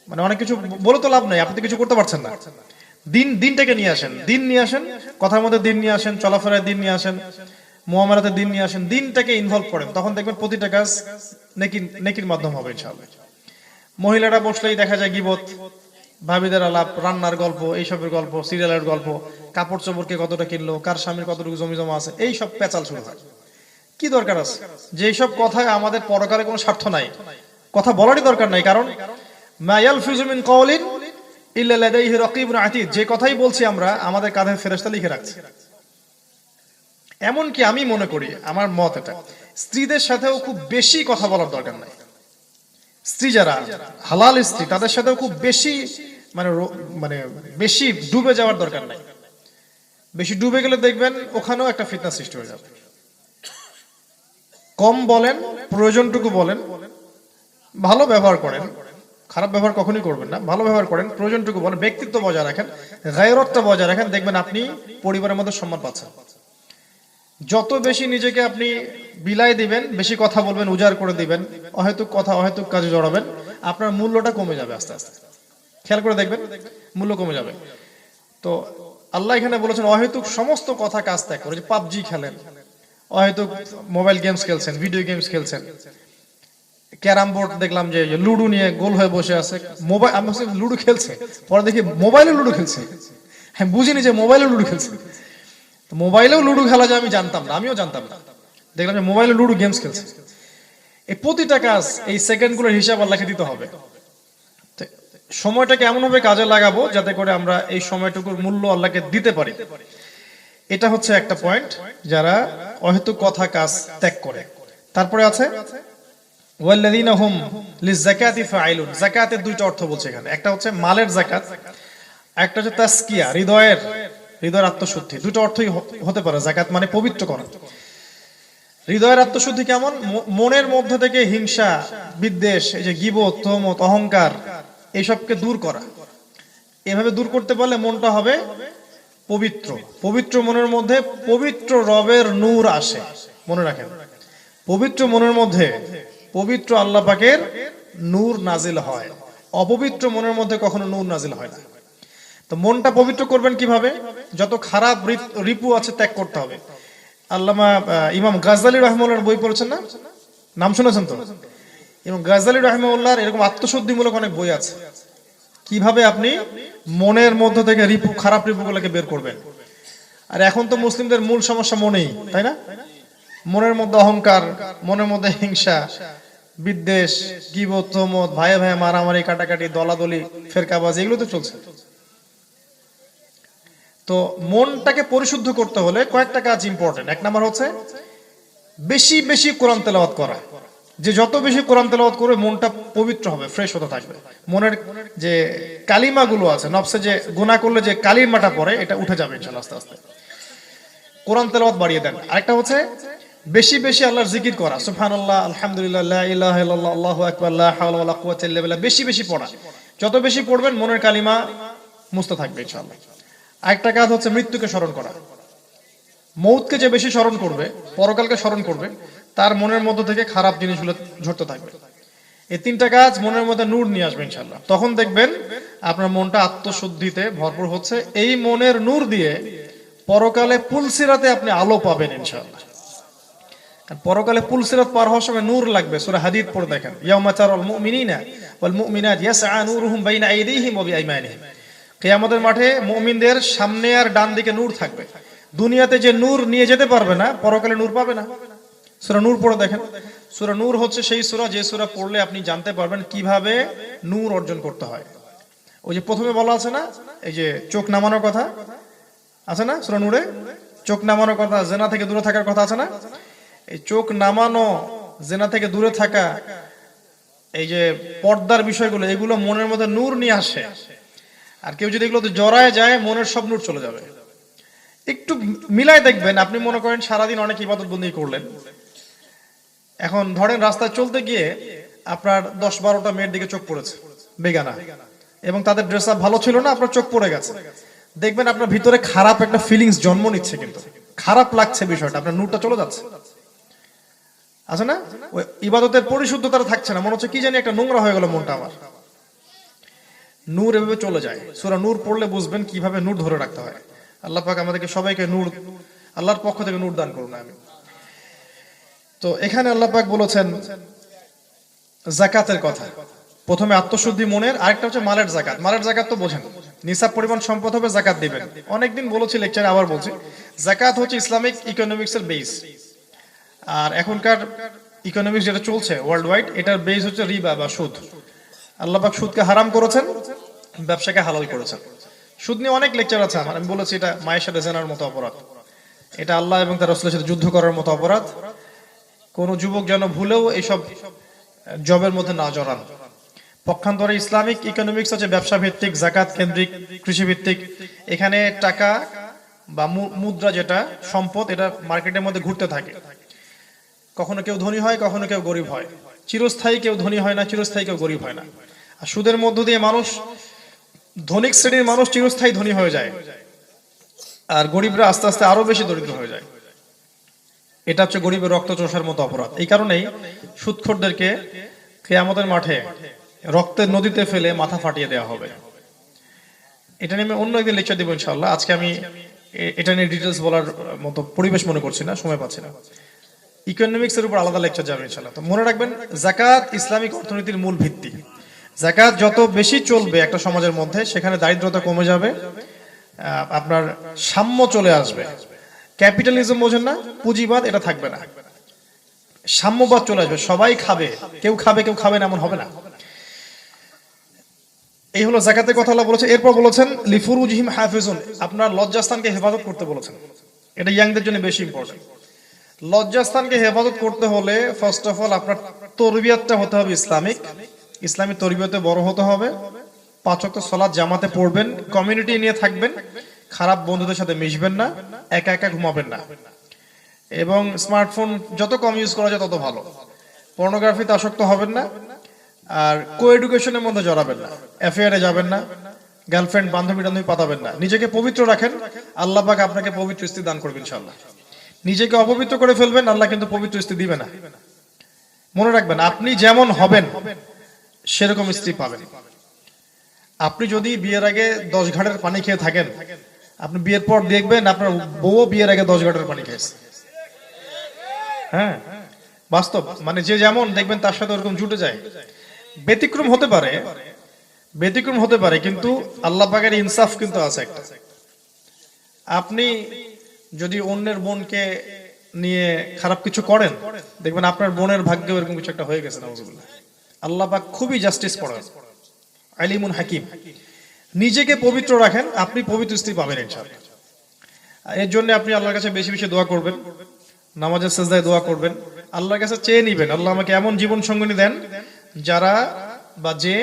মানে অনেক কিছু বলে তো লাভ নাই, আপনি তো কিছু করতে পারছেন না। দিনটাকে নিয়ে আসেন, দিন নিয়ে আসেন, কথার মধ্যে দিন নিয়ে আসেন, চলাফেরায় দিন নিয়ে আসেন, মুআমালাতে দিন নিয়ে আসেন, দিনটাকে ইনভলভ করেন, তখন দেখবেন প্রতিটা কাজ নেকির মাধ্যম হবে ইনশাআল্লাহ। মহিলারা বসলেই দেখা যায় গীবত, ভাবিদের আলাপ, রান্নার গল্প, এইসবের গল্প, সিরিয়ালের গল্প, কাপড় চোপড়কে কতটা কিনলো, কার স্বামীর কতটুকু জমি জমা আছে, এই সব পেঁচাল শুরু হয়। কি দরকার আছে? যেই সব কথায় আমাদের পরকালে কোনো স্বার্থ নাই, কথা বলারই দরকার নাই। কারণ মা ইয়ালফিজু মিন কাওলিন ইল্লা লাদাইহি রাকিবুন আতীদ, যে কথাই বলছি আমরা, আমাদের কাঁধে ফেরেশতা লিখে রাখছে। এমন কি আমি মনে করি, আমার মত এটা, স্ত্রীদের সাথেও খুব বেশি কথা বলার দরকার নাই। স্ত্রী যারা হালাল স্ত্রী, তাদের সাথেও খুব বেশি মানে বেশি ডুবে যাওয়ার দরকার নাই। বেশি ডুবে গেলে দেখবেন ওখানেও একটা ফিতনা সৃষ্টি হয়ে যাবে। কম বলেন, প্রয়োজনটুকু বলেন, ভালো ব্যবহার করেন, খারাপ ব্যবহার কখনোই করবেন না, ভালো ব্যবহার করেন, প্রয়োজনটুকু বলেন, ব্যক্তিত্ব বজায় রাখেন, গায়রতটা বজায় রাখেন, দেখবেন আপনি পরিবারের মধ্যে সম্মান পাচ্ছেন। যত বেশি নিজেকে আপনি বিলাই দিবেন, বেশি কথা বলবেন, উজাড় করে দিবেন, অহেতুক কথা, অহেতুক কাজে জড়াবেন, আপনার মূল্যটা কমে যাবে আস্তে আস্তে। খেয়াল করে দেখবেন, মূল্য কমে যাবে। তো আল্লাহ এখানে বলেছেন অহেতুক সমস্ত কথা কাজ ত্যাগ করে। যে পাবজি খেলেন, অহেতুক মোবাইল গেমস খেলছেন, ভিডিও গেমস খেলছেন, ক্যারাম বোর্ড দেখলাম যে লুডো নিয়ে গোল হয়ে বসে আছে, মোবাইল, আমি লুডো খেলছে, পরে দেখি মোবাইলে লুডো খেলছে, হ্যাঁ বুঝিনি যে মোবাইলে লুডো খেলছে। মোবাইলেও লুডো খেলা যায় আমি জানতাম না, আমিও জানতাম না, দেখলাম যে মোবাইলে লুডো গেমস খেলছে। এই প্রতিটা কাজ এই সেকেন্ডগুলোর হিসাব আল্লাহকে দিতে হবে। সময়টাকে এমন ভাবে কাজে লাগাবো যাতে করে আমরা এই সময়টুকুর মূল্য আল্লাহকে দিতে পারি। এটা হচ্ছে একটা পয়েন্ট, যারা অহেতুক কথা কাজ ত্যাগ করে। তারপরে আছে ওয়াল্লাযীনা হুম লিযাকাতি ফাঈলুন। যাকাতের দুইটা অর্থ বলছে এখানে, একটা হচ্ছে মালের যাকাত, একটা হচ্ছে তাসকিয়া, হৃদয়ের আত্মশুদ্ধি। দুটো অর্থই হতে পারে। যাকাত মানে পবিত্র করা। হৃদয়ের আত্মশুদ্ধি কেমন? মনের মধ্যে থেকে হিংসা, বিদ্বেষ, এই যে গীবত, তহমত, অহংকার, এইসবকে দূর করা। এভাবে দূর করতে পারলে মনটা হবে পবিত্র। পবিত্র মনের মধ্যে পবিত্র রবের নূর আসে। মনে রাখেন, পবিত্র মনের মধ্যে পবিত্র আল্লাহ পাকের নূর নাজিল হয়। অপবিত্র মনের মধ্যে কখনো নূর নাজিল হয় না। তো মনটা পবিত্র করবেন কিভাবে? যত খারাপ রিপু আছে ত্যাগ করতে হবে। আল্লামা ইমাম গাজ্জালী রাহিমাহুল্লাহর বই পড়েছেন না? নাম শুনেছেন তো? ইমাম গাজ্জালী রাহিমাহুল্লাহর এরকম আত্মশুদ্ধিমূলক অনেক বই আছে, কিভাবে আপনি মনের মধ্য থেকে রিপু, খারাপ রিপুগুলোকে বের করবেন। আর এখন তো মুসলিমদের মূল সমস্যা মনেই, তাই না? মনের মধ্যে অহংকার, মনের মধ্যে হিংসা, বিদ্বেষ, গীবত, তহমত, ভাইয়ে ভাইয়ে মারামারি, কাটাকাটি, দলাদলি, ফেরকাবাজি, এগুলো তো চলছে। তো মনটাকে পরিশুদ্ধ করতে হলে কয়েকটা কাজ ইম্পর্টেন্ট। এক নাম্বার হচ্ছে বেশি বেশি কোরআন তেলাওয়াত করা। যে যত বেশি কোরআন তেলাওয়াত করবে মনটা পবিত্র হবে, ফ্রেশ হতে থাকবে। মনের যে কালিমাগুলো আছে, নফসে যে গুনাহ করলে যে কালিমাটা পড়ে, এটা উঠে যাবে ইনশাআল্লাহ আস্তে আস্তে। কোরআন তেলাওয়াত বাড়িয়ে দেন। আরেকটা হচ্ছে বেশি বেশি আল্লাহর জিকির করা, সুবহানাল্লাহ, আলহামদুলিল্লাহ, লা ইলাহা ইল্লাল্লাহ, আল্লাহু আকবার, লা হাওলা ওয়ালা কুওয়াতা ইল্লা বিল্লাহ, বেশি বেশি পড়া। যত বেশি পড়বেন মনের কালিমা মুছতে থাকবে ইনশাআল্লাহ। আরেকটা কাজ হচ্ছে মৃত্যুকে স্মরণ করা। মৌতকে যে বেশি স্মরণ করবে, পরকালকে স্মরণ করবে, তার মনের মধ্য থেকে খারাপ জিনিসগুলো ঝরতে থাকবে। এই তিনটা কাজ মনের মধ্যে নূর নিয়ে আসবে ইনশাআল্লাহ। তখন দেখবেন আপনার মনটা আত্মশুদ্ধিতে ভরপুর হচ্ছে। এই মনের নূর দিয়ে পরকালে পুলসিরাতে আপনি আলো পাবেন ইনশাআল্লাহ। পরকালে পুলসিরাত পার হওয়ার সময় নূর লাগবে। সূরা হাদীদ পড়ে দেখেন, ইয়াউমা তারাল মুমিনিনা ওয়াল মুমিনাত ইয়াসআ নূরুহুম বাইনা আইদিহিম ওয়া বিআইমানিহিম। কিয়ামতের মাঠে মুমিনদের সামনে আর ডান দিকে নূর থাকবে। দুনিয়াতে যে নূর নিয়ে যেতে পারবে না, পরকালে নূর পাবে না। সূরা নূর পড়ে দেখেন। সূরা নূর হচ্ছে সেই সূরা, যে সূরা পড়লে আপনি জানতে পারবেন কিভাবে নূর অর্জন করতে হয়। ওই যে প্রথমে বলা আছে না, এই যে চোখ নামানোর কথা আছে না সূরা নূরে, চোখ নামানোর কথা, জিনা থেকে দূরে থাকার কথা আছে না? এই চোখ নামানো, জিনা থেকে দূরে থাকা, এই যে পর্দার বিষয়গুলো, এগুলো মনের মধ্যে নূর নিয়ে আসে। আর কেউ যদি এগুলোতে জড়ায় যায়, মনের সব নূর চলে যাবে। একটু মিলাই দেখবেন, আপনি মনে করেন সারাদিন অনেক ইবাদত বন্দেগী করলেন, এখন ধরেন রাস্তায় চলতে গিয়ে আপনার 10-12টা মেয়ের দিকে চোখ পড়েছে বেগানা, এবং তাদের ড্রেস আপ ভালো ছিল না, আপনার চোখ পড়ে গেছে। দেখবেন আপনার ভিতরে খারাপ একটা ফিলিংস জন্ম নিচ্ছে, কিন্তু খারাপ লাগছে বিষয়টা, আপনার নূরটা চলে যাচ্ছে, আছে না? ওই ইবাদতের পরিশুদ্ধতা থাকছে না, মনে হচ্ছে কি জানি একটা নোংরা হয়ে গেল মনটা আমার। নূর এভাবে চলে যায়। সূরা নূর পড়লে বুঝবেন কিভাবে নূর ধরে রাখতে হয়। আল্লাহ পাক আমাদেরকে সবাইকে নূর, আল্লাহর পক্ষ থেকে নূর দান করুন, আমিন। তো এখানে আল্লাহ পাক বলেছেন যাকাতের কথা। প্রথমে আত্মশুদ্ধি মনের, আরেকটা হচ্ছে মালের যাকাত। মালের যাকাত তো বোঝেন, নিসাব পরিমাণ সম্পদ হবে, যাকাত দিবেন। অনেকদিন বলেছি লেকচারে, আবার বলছি, যাকাত হচ্ছে ইসলামিক ইকোনমিক্সের বেস। আর এখনকার ইকোনমিক্স যেটা চলছে ওয়ার্ল্ড ওয়াইড, এটার বেস হচ্ছে রিবা বা সুদ। আল্লাহ পাক সুদকে হারাম করেছেন, ব্যবসাকে হালাল করেছেন। সুদ নিয়ে অনেক লেকচার আছে আমার, আমি বলেছি এটা মায়ের সাথে জেনার মতো অপরাধ, এটা আল্লাহ এবং তার রাসূলের সাথে যুদ্ধ করার মতো অপরাধ। কোন যুবক যেন ভুলেও এইসব জবের মধ্যে না জড়ান। পক্ষান্তরে ইসলামিক ইকোনমিক্স হচ্ছে ব্যবসা ভিত্তিক, যাকাত কেন্দ্রিক, কৃষি ভিত্তিক। এখানে টাকা বা মুদ্রা, যেটা সম্পদ, এটা মার্কেটের মধ্যে ঘুরতে থাকে। কখনো কেউ ধনী হয়, কখনো কেউ গরিব হয়। চিরস্থায়ী কেউ ধনী হয় না, চিরস্থায়ী কেউ গরিব হয় না। আর সুদের মধ্য দিয়ে মানুষ, ধনিক শ্রেণীর মানুষ চিরস্থায়ী ধনী হয়ে যায়, আর গরিবরা আস্তে আস্তে আরো বেশি দরিদ্র হয়ে যায়। এটা হচ্ছে গরিবের রক্ত চোষার মতো অপরাধ। এই কারণেই সুদখোরদেরকে কিয়ামতের মাঠে রক্তের নদীতে ফেলে মাথা ফাটিয়ে দেওয়া হবে। এটা নিয়ে আমি অন্য একদিন লেকচার দেবো ইনশাআল্লাহ। আজকে আমি এটা নিয়ে ডিটেলস বলার মতো পরিবেশ মনে করছি না, সময় পাচ্ছি না। ইকোনমিক্স এর উপর আলাদা লেকচার যাবে ইনশাআল্লাহ। তো মনে রাখবেন, যাকাত ইসলামিক অর্থনীতির মূল ভিত্তি। যাকাত যত বেশি চলবে একটা সমাজের মধ্যে, সেখানে দারিদ্রতা কমে যাবে, আপনার সাম্য চলে আসবে। ক্যাপিটালিজম বোঝেন না, পুঁজিবাদ, এটা থাকবে না। সাম্যবাদ চলে আসবে, সবাই খাবে, কেউ খাবে না এমন হবে না। এই হলো যাকাতের কথা আল্লাহ বলেছে। এরপর বলেছেন লিফুরুজহিম হাফিজুন, আপনার লজ্জাস্থানকে হেফাজত করতে বলেছেন। এটা ইয়াংদের জন্য বেশি ইম্পর্টেন্ট। লজ্জাস্থানকে হেফাজত করতে হলে ফার্স্ট অফ অল আপনার তরবিয়তটা হতে হবে ইসলামী তরবিয়তে বড় হতে হবে। 5 ওয়াক্ত সালাত জামাতে পড়বেন, কমিউনিটি নিয়ে থাকবেন, খারাপ বন্ধুদের সাথে মিশবেন না, একা একা ঘুমাবেন না, এবং স্মার্টফোন যত কম ইউজ করা যায় তত ভালো। পর্নোগ্রাফিতে আসক্ত হবেন না, আর কো এডুকেশনের মধ্যে জড়াবেন না, অ্যাফেয়ারে যাবেন না, গার্লফ্রেন্ড বান্ধবী পাতাবেন না। নিজেকে পবিত্র রাখেন, আল্লাহ পাক আপনাকে পবিত্র স্ত্রী দান করবেন ইনশাআল্লাহ। নিজেকে অপবিত্র করে ফেলবেন, আল্লাহ কিন্তু পবিত্র স্ত্রী দিবে না। মনে রাখবেন, আপনি যেমন হবেন সেরকম স্ত্রী পাবেন। আপনি যদি বিয়ের আগে 10 ঘাটের পানি খেয়ে থাকেন, আপনি বিয়ের পর দেখবেন আপনার বউ বিয়ের আগে 10 ঘাটের পানি খেয়েছে। হ্যাঁ, বাস্তব, মানে যে যেমন দেখবেন তার সাথে ওরকম জুটে যায়। ব্যতিক্রম হতে পারে, কিন্তু আল্লাহ পাকের ইনসাফ কিন্তু আছে একটা। আপনি যদি অন্যের বোনকে নিয়ে খারাপ কিছু করেন, দেখবেন আপনার বোনের ভাগ্যে এরকম কিছু একটা হয়ে গেছে। নাউজুবিল্লাহ। আল্লাহ পাক খুবই জাস্টিস পড়েন, আলিমুন হাকিম। নিজেকে পবিত্র রাখেন, আপনি পবিত্র স্ত্রী পাবেন ইনশাআল্লাহ। এর জন্য আপনি আল্লাহর কাছে বেশি বেশি দোয়া করবেন, নামাজের সিজদায় দোয়া করবেন, আল্লাহর কাছে চেয়ে নিবেন, আল্লাহ আমাকে এমন জীবন সঙ্গিনী দেন যারা বা যে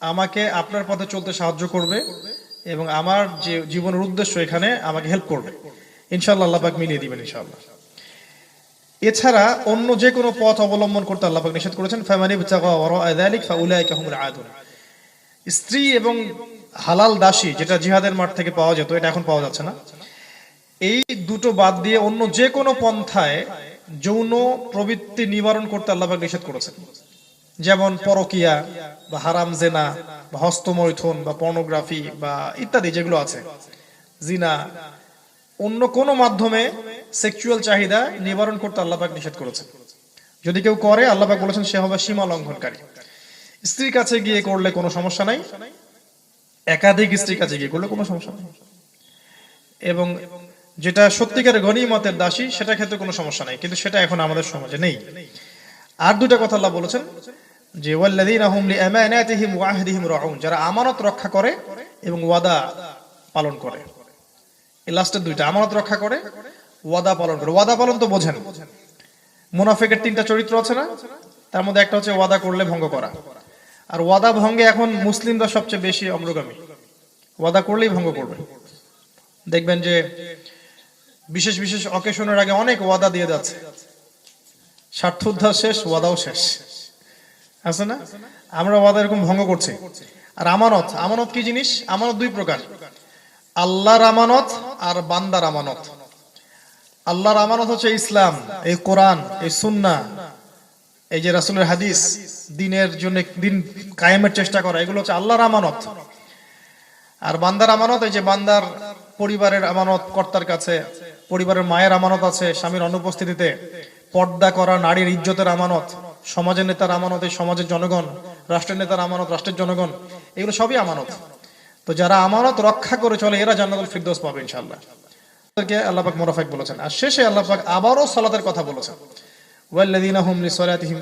আমাকে আপনার পথে চলতে সাহায্য করবে এবং আমার যে জীবনের উদ্দেশ্য এখানে আমাকে হেল্প করবে। ইনশাআল্লাহ আল্লাহ পাক মিলিয়ে দিবেন ইনশাআল্লাহ। এছাড়া অন্য যে কোনো পথ অবলম্বন করতে আল্লাহ পাক নিষেধ করেছেন, ফামানি বিতাগা ওয়ারা যালিক ফাউলাইকা হুমুল আদুন। স্ত্রী এবং হালাল দাসী, যেটা জিহাদের মাঠ থেকে পাওয়া যেত, এটা এখন পাওয়া যাচ্ছে না। এই দুটো বাদ দিয়ে অন্য যে কোনো পন্থায় যৌন প্রবৃত্তি নিবারণ করতে আল্লাহ পাক নিষেধ করেছেন। যেমন পরকিয়া বা হারাম জেনা বা হস্তমৈথুন বা পর্নোগ্রাফি বা ইত্যাদি যেগুলো আছে, জিনা, অন্য কোনো মাধ্যমে সেক্সুয়াল চাহিদা নিবারণ করতে আল্লাহ পাক নিষেধ করেছেন। যদি কেউ করে, আল্লাহ পাক বলেছেন সে হবে সীমা লঙ্ঘনকারী। স্ত্রীর কাছে গিয়ে করলে কোনো সমস্যা নাই, একাধিক স্ত্রীর কাছে গিয়ে করলে কোনো সমস্যা নেই, এবং যেটা সত্যিকারের গনিমতের দাসী সেটা ক্ষেত্রে কোনো সমস্যা নাই, কিন্তু সেটা এখন আমাদের সমাজে নেই। আর দুটা কথা আল্লাহ বলেছেন যে ওয়াল্লাযীনা হুম লিআমানাতিহিম ওয়া আহদিহিম রাউন, যারা আমানত রক্ষা করে এবং ওয়াদা পালন করে। এই লাস্টের দুইটা, আমানত রক্ষা করে, ওয়াদা পালন করে। ওয়াদা পালন তো বোঝেন, মুনাফিকের 3টা চরিত্র আছে না, তার মধ্যে একটা হচ্ছে ওয়াদা করলে ভঙ্গ করা। আর ওয়াদা ভঙ্গে এখন মুসলিমরা সবচেয়ে বেশি অগ্রগামী, ওয়াদা করলেই ভঙ্গ করবে। দেখবেন যে বিশেষ বিশেষ অকেশনের আগে অনেক ওয়াদা দিয়ে যাচ্ছে, স্বার্থ উদ্ধার শেষ, ওয়াদাও শেষ, আছে না? আমরা ওয়াদা এরকম ভঙ্গ করছি। আর আমানত কি জিনিস? আমানত 2 প্রকার, আল্লাহর আমানত আর বান্দার আমানত। আল্লাহর আমানত হচ্ছে ইসলাম, এই কোরআন, এই সুন্নাহ, এই যে রাসূলের হাদিস, দিনের জন্য দিন কায়েমের চেষ্টা করা, এগুলো হচ্ছে আল্লাহর আমানত। আর বান্দার আমানত, এই যে বান্দার পরিবারের আমানত কর্তার কাছে, পরিবারের মায়ের আমানত আছে স্বামীর অনুপস্থিতিতে, পর্দা করা নারীর ইজ্জতের আমানত, সমাজের নেতার আমানত, এই সমাজের জনগণ, রাষ্ট্রের নেতার আমানত, রাষ্ট্রের জনগণ, এগুলো সবই আমানত। তো যারা আমানত রক্ষা করে চলে এরা জান্নাতুল ফিরদৌস পাবে ইনশাআল্লাহ। আল্লাহ পাক মুনাফিক বলেছেন। আর শেষে আল্লাহ পাক আবারও সালাতের কথা বলেছেন, ওয়াল্লাযীনা হুম লিসালাতিহিম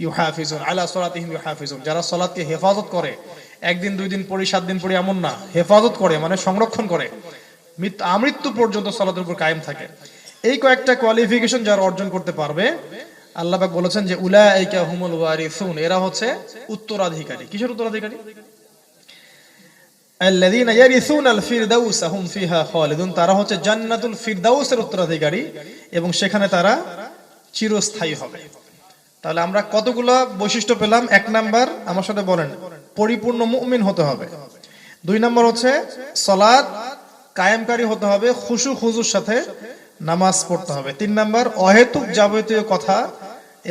ইউহাফিজুন আলা সালাতিহিম ইউহাফিজুন, যারা সালাতকে হেফাজত করে, 1 দিন 2 দিন পড়ি 7 দিন পড়ি এমন না, হেফাজত করে মানে সংরক্ষণ করে, আমৃত্যু পর্যন্ত সালাতের উপর কায়েম থাকে। এই কয়েকটা কোয়ালিফিকেশন যারা অর্জন করতে পারবে, আল্লাহ পাক বলেছেন যে উলাইকা হুমুল ওয়ারিসুন, এরা হচ্ছে উত্তরাধিকারী। কিসের উত্তরাধিকারী? আল্লাযীনা ইয়ারিসুনাল ফিরদাউস হুম ফিহা খালিদুন, তারা হচ্ছে জান্নাতুল ফিরদাউসের উত্তরাধিকারী এবং সেখানে তারা চিরস্থায়ী হবে। তাহলে আমরা কতগুলো বৈশিষ্ট্য পেলাম? 1 নাম্বার, আমার সাথে বলেন, পরিপূর্ণ মুমিন হতে হবে। 2 নাম্বার হচ্ছে সালাত কায়েমকারী হতে হবে, খুশু খুজুর সাথে নামাজ পড়তে হবে। 3 নাম্বার, অহেতুক যাবতীয় কথা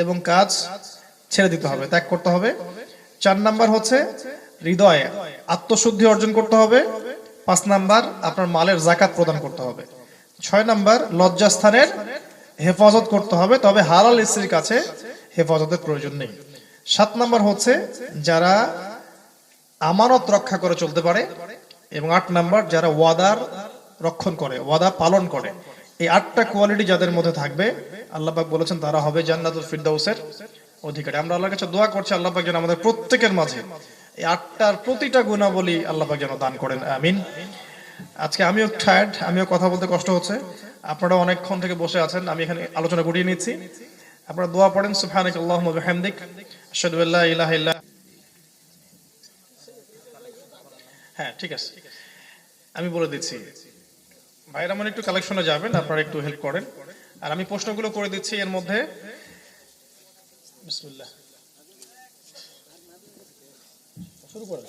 এবং কাজ ছেড়ে দিতে হবে, ত্যাগ করতে হবে। 4 নাম্বার হচ্ছে হৃদয়ে আত্মশুদ্ধি অর্জন করতে হবে। 5 নাম্বার, আপনার মালের যাকাত প্রদান করতে হবে। 6 নাম্বার, লজ্জাস্থানের হেফাজত করতে হবে, তবে হালাল স্ত্রীর কাছে হেফাজতের প্রয়োজন নেই। 7 নাম্বার হচ্ছে যারা আমানত রক্ষা করে চলতে পারে, এবং 8 নাম্বার যারা ওয়াদার রক্ষণ করে, ওয়াদা পালন করে। এই 8টা কোয়ালিটি যাদের মধ্যে থাকবে আল্লাহ পাক বলেছেন তারা হবে জান্নাতুল ফিরদাউসের অধিকারী। আমরা আল্লাহর কাছে দোয়া করছি আল্লাহ পাক যেন আমাদের প্রত্যেকের মাঝে এই 8টার প্রতিটা গুণাবলী আল্লাহ পাক যেন দান করেন, আমিন। আজকে আমিও টায়ার্ড, আমিও কথা বলতে কষ্ট হচ্ছে, আপনারা অনেকক্ষণ থেকে বসে আছেন, আমি এখানে আলোচনা গুটিয়ে নিচ্ছি। আপনারা দোয়া পড়েন, সুবহানাকাল্লাহুম্মা ওয়া বিহামদিক আশহাদু আল্লা ইলাহা ইল্লা। হ্যাঁ ঠিক আছে, আমি বলে দিচ্ছি ভাইরা, মানে একটু কালেকশনে যাবেন, আপনারা একটু হেল্প করেন। আর আমি প্রশ্নগুলো করে দিচ্ছি এর মধ্যে। বিসমিল্লাহ, শুরু করেন।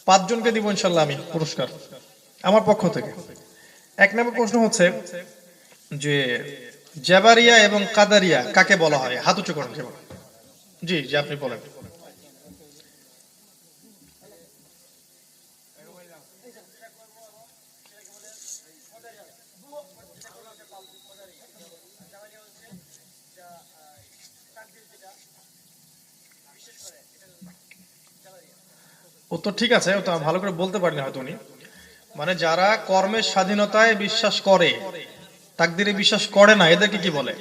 5 জনকে দিব ইনশাআল্লাহ আমি পুরস্কার আমার পক্ষ থেকে। 1 নম্বর প্রশ্ন হচ্ছে যে জাবারিয়া এবং কাদারিয়া কাকে বলা হয়? হাত উঁচু করেন। জি জি, আপনি বলেন। উত্তর ঠিক আছে, ওটা ভালো করে বলতে পারেনি হয়তো উনি। মানে যারা কর্মের স্বাধীনতায় বিশ্বাস করে, তাকদীরে বিশ্বাস করে না, এদেরকে কি বলে?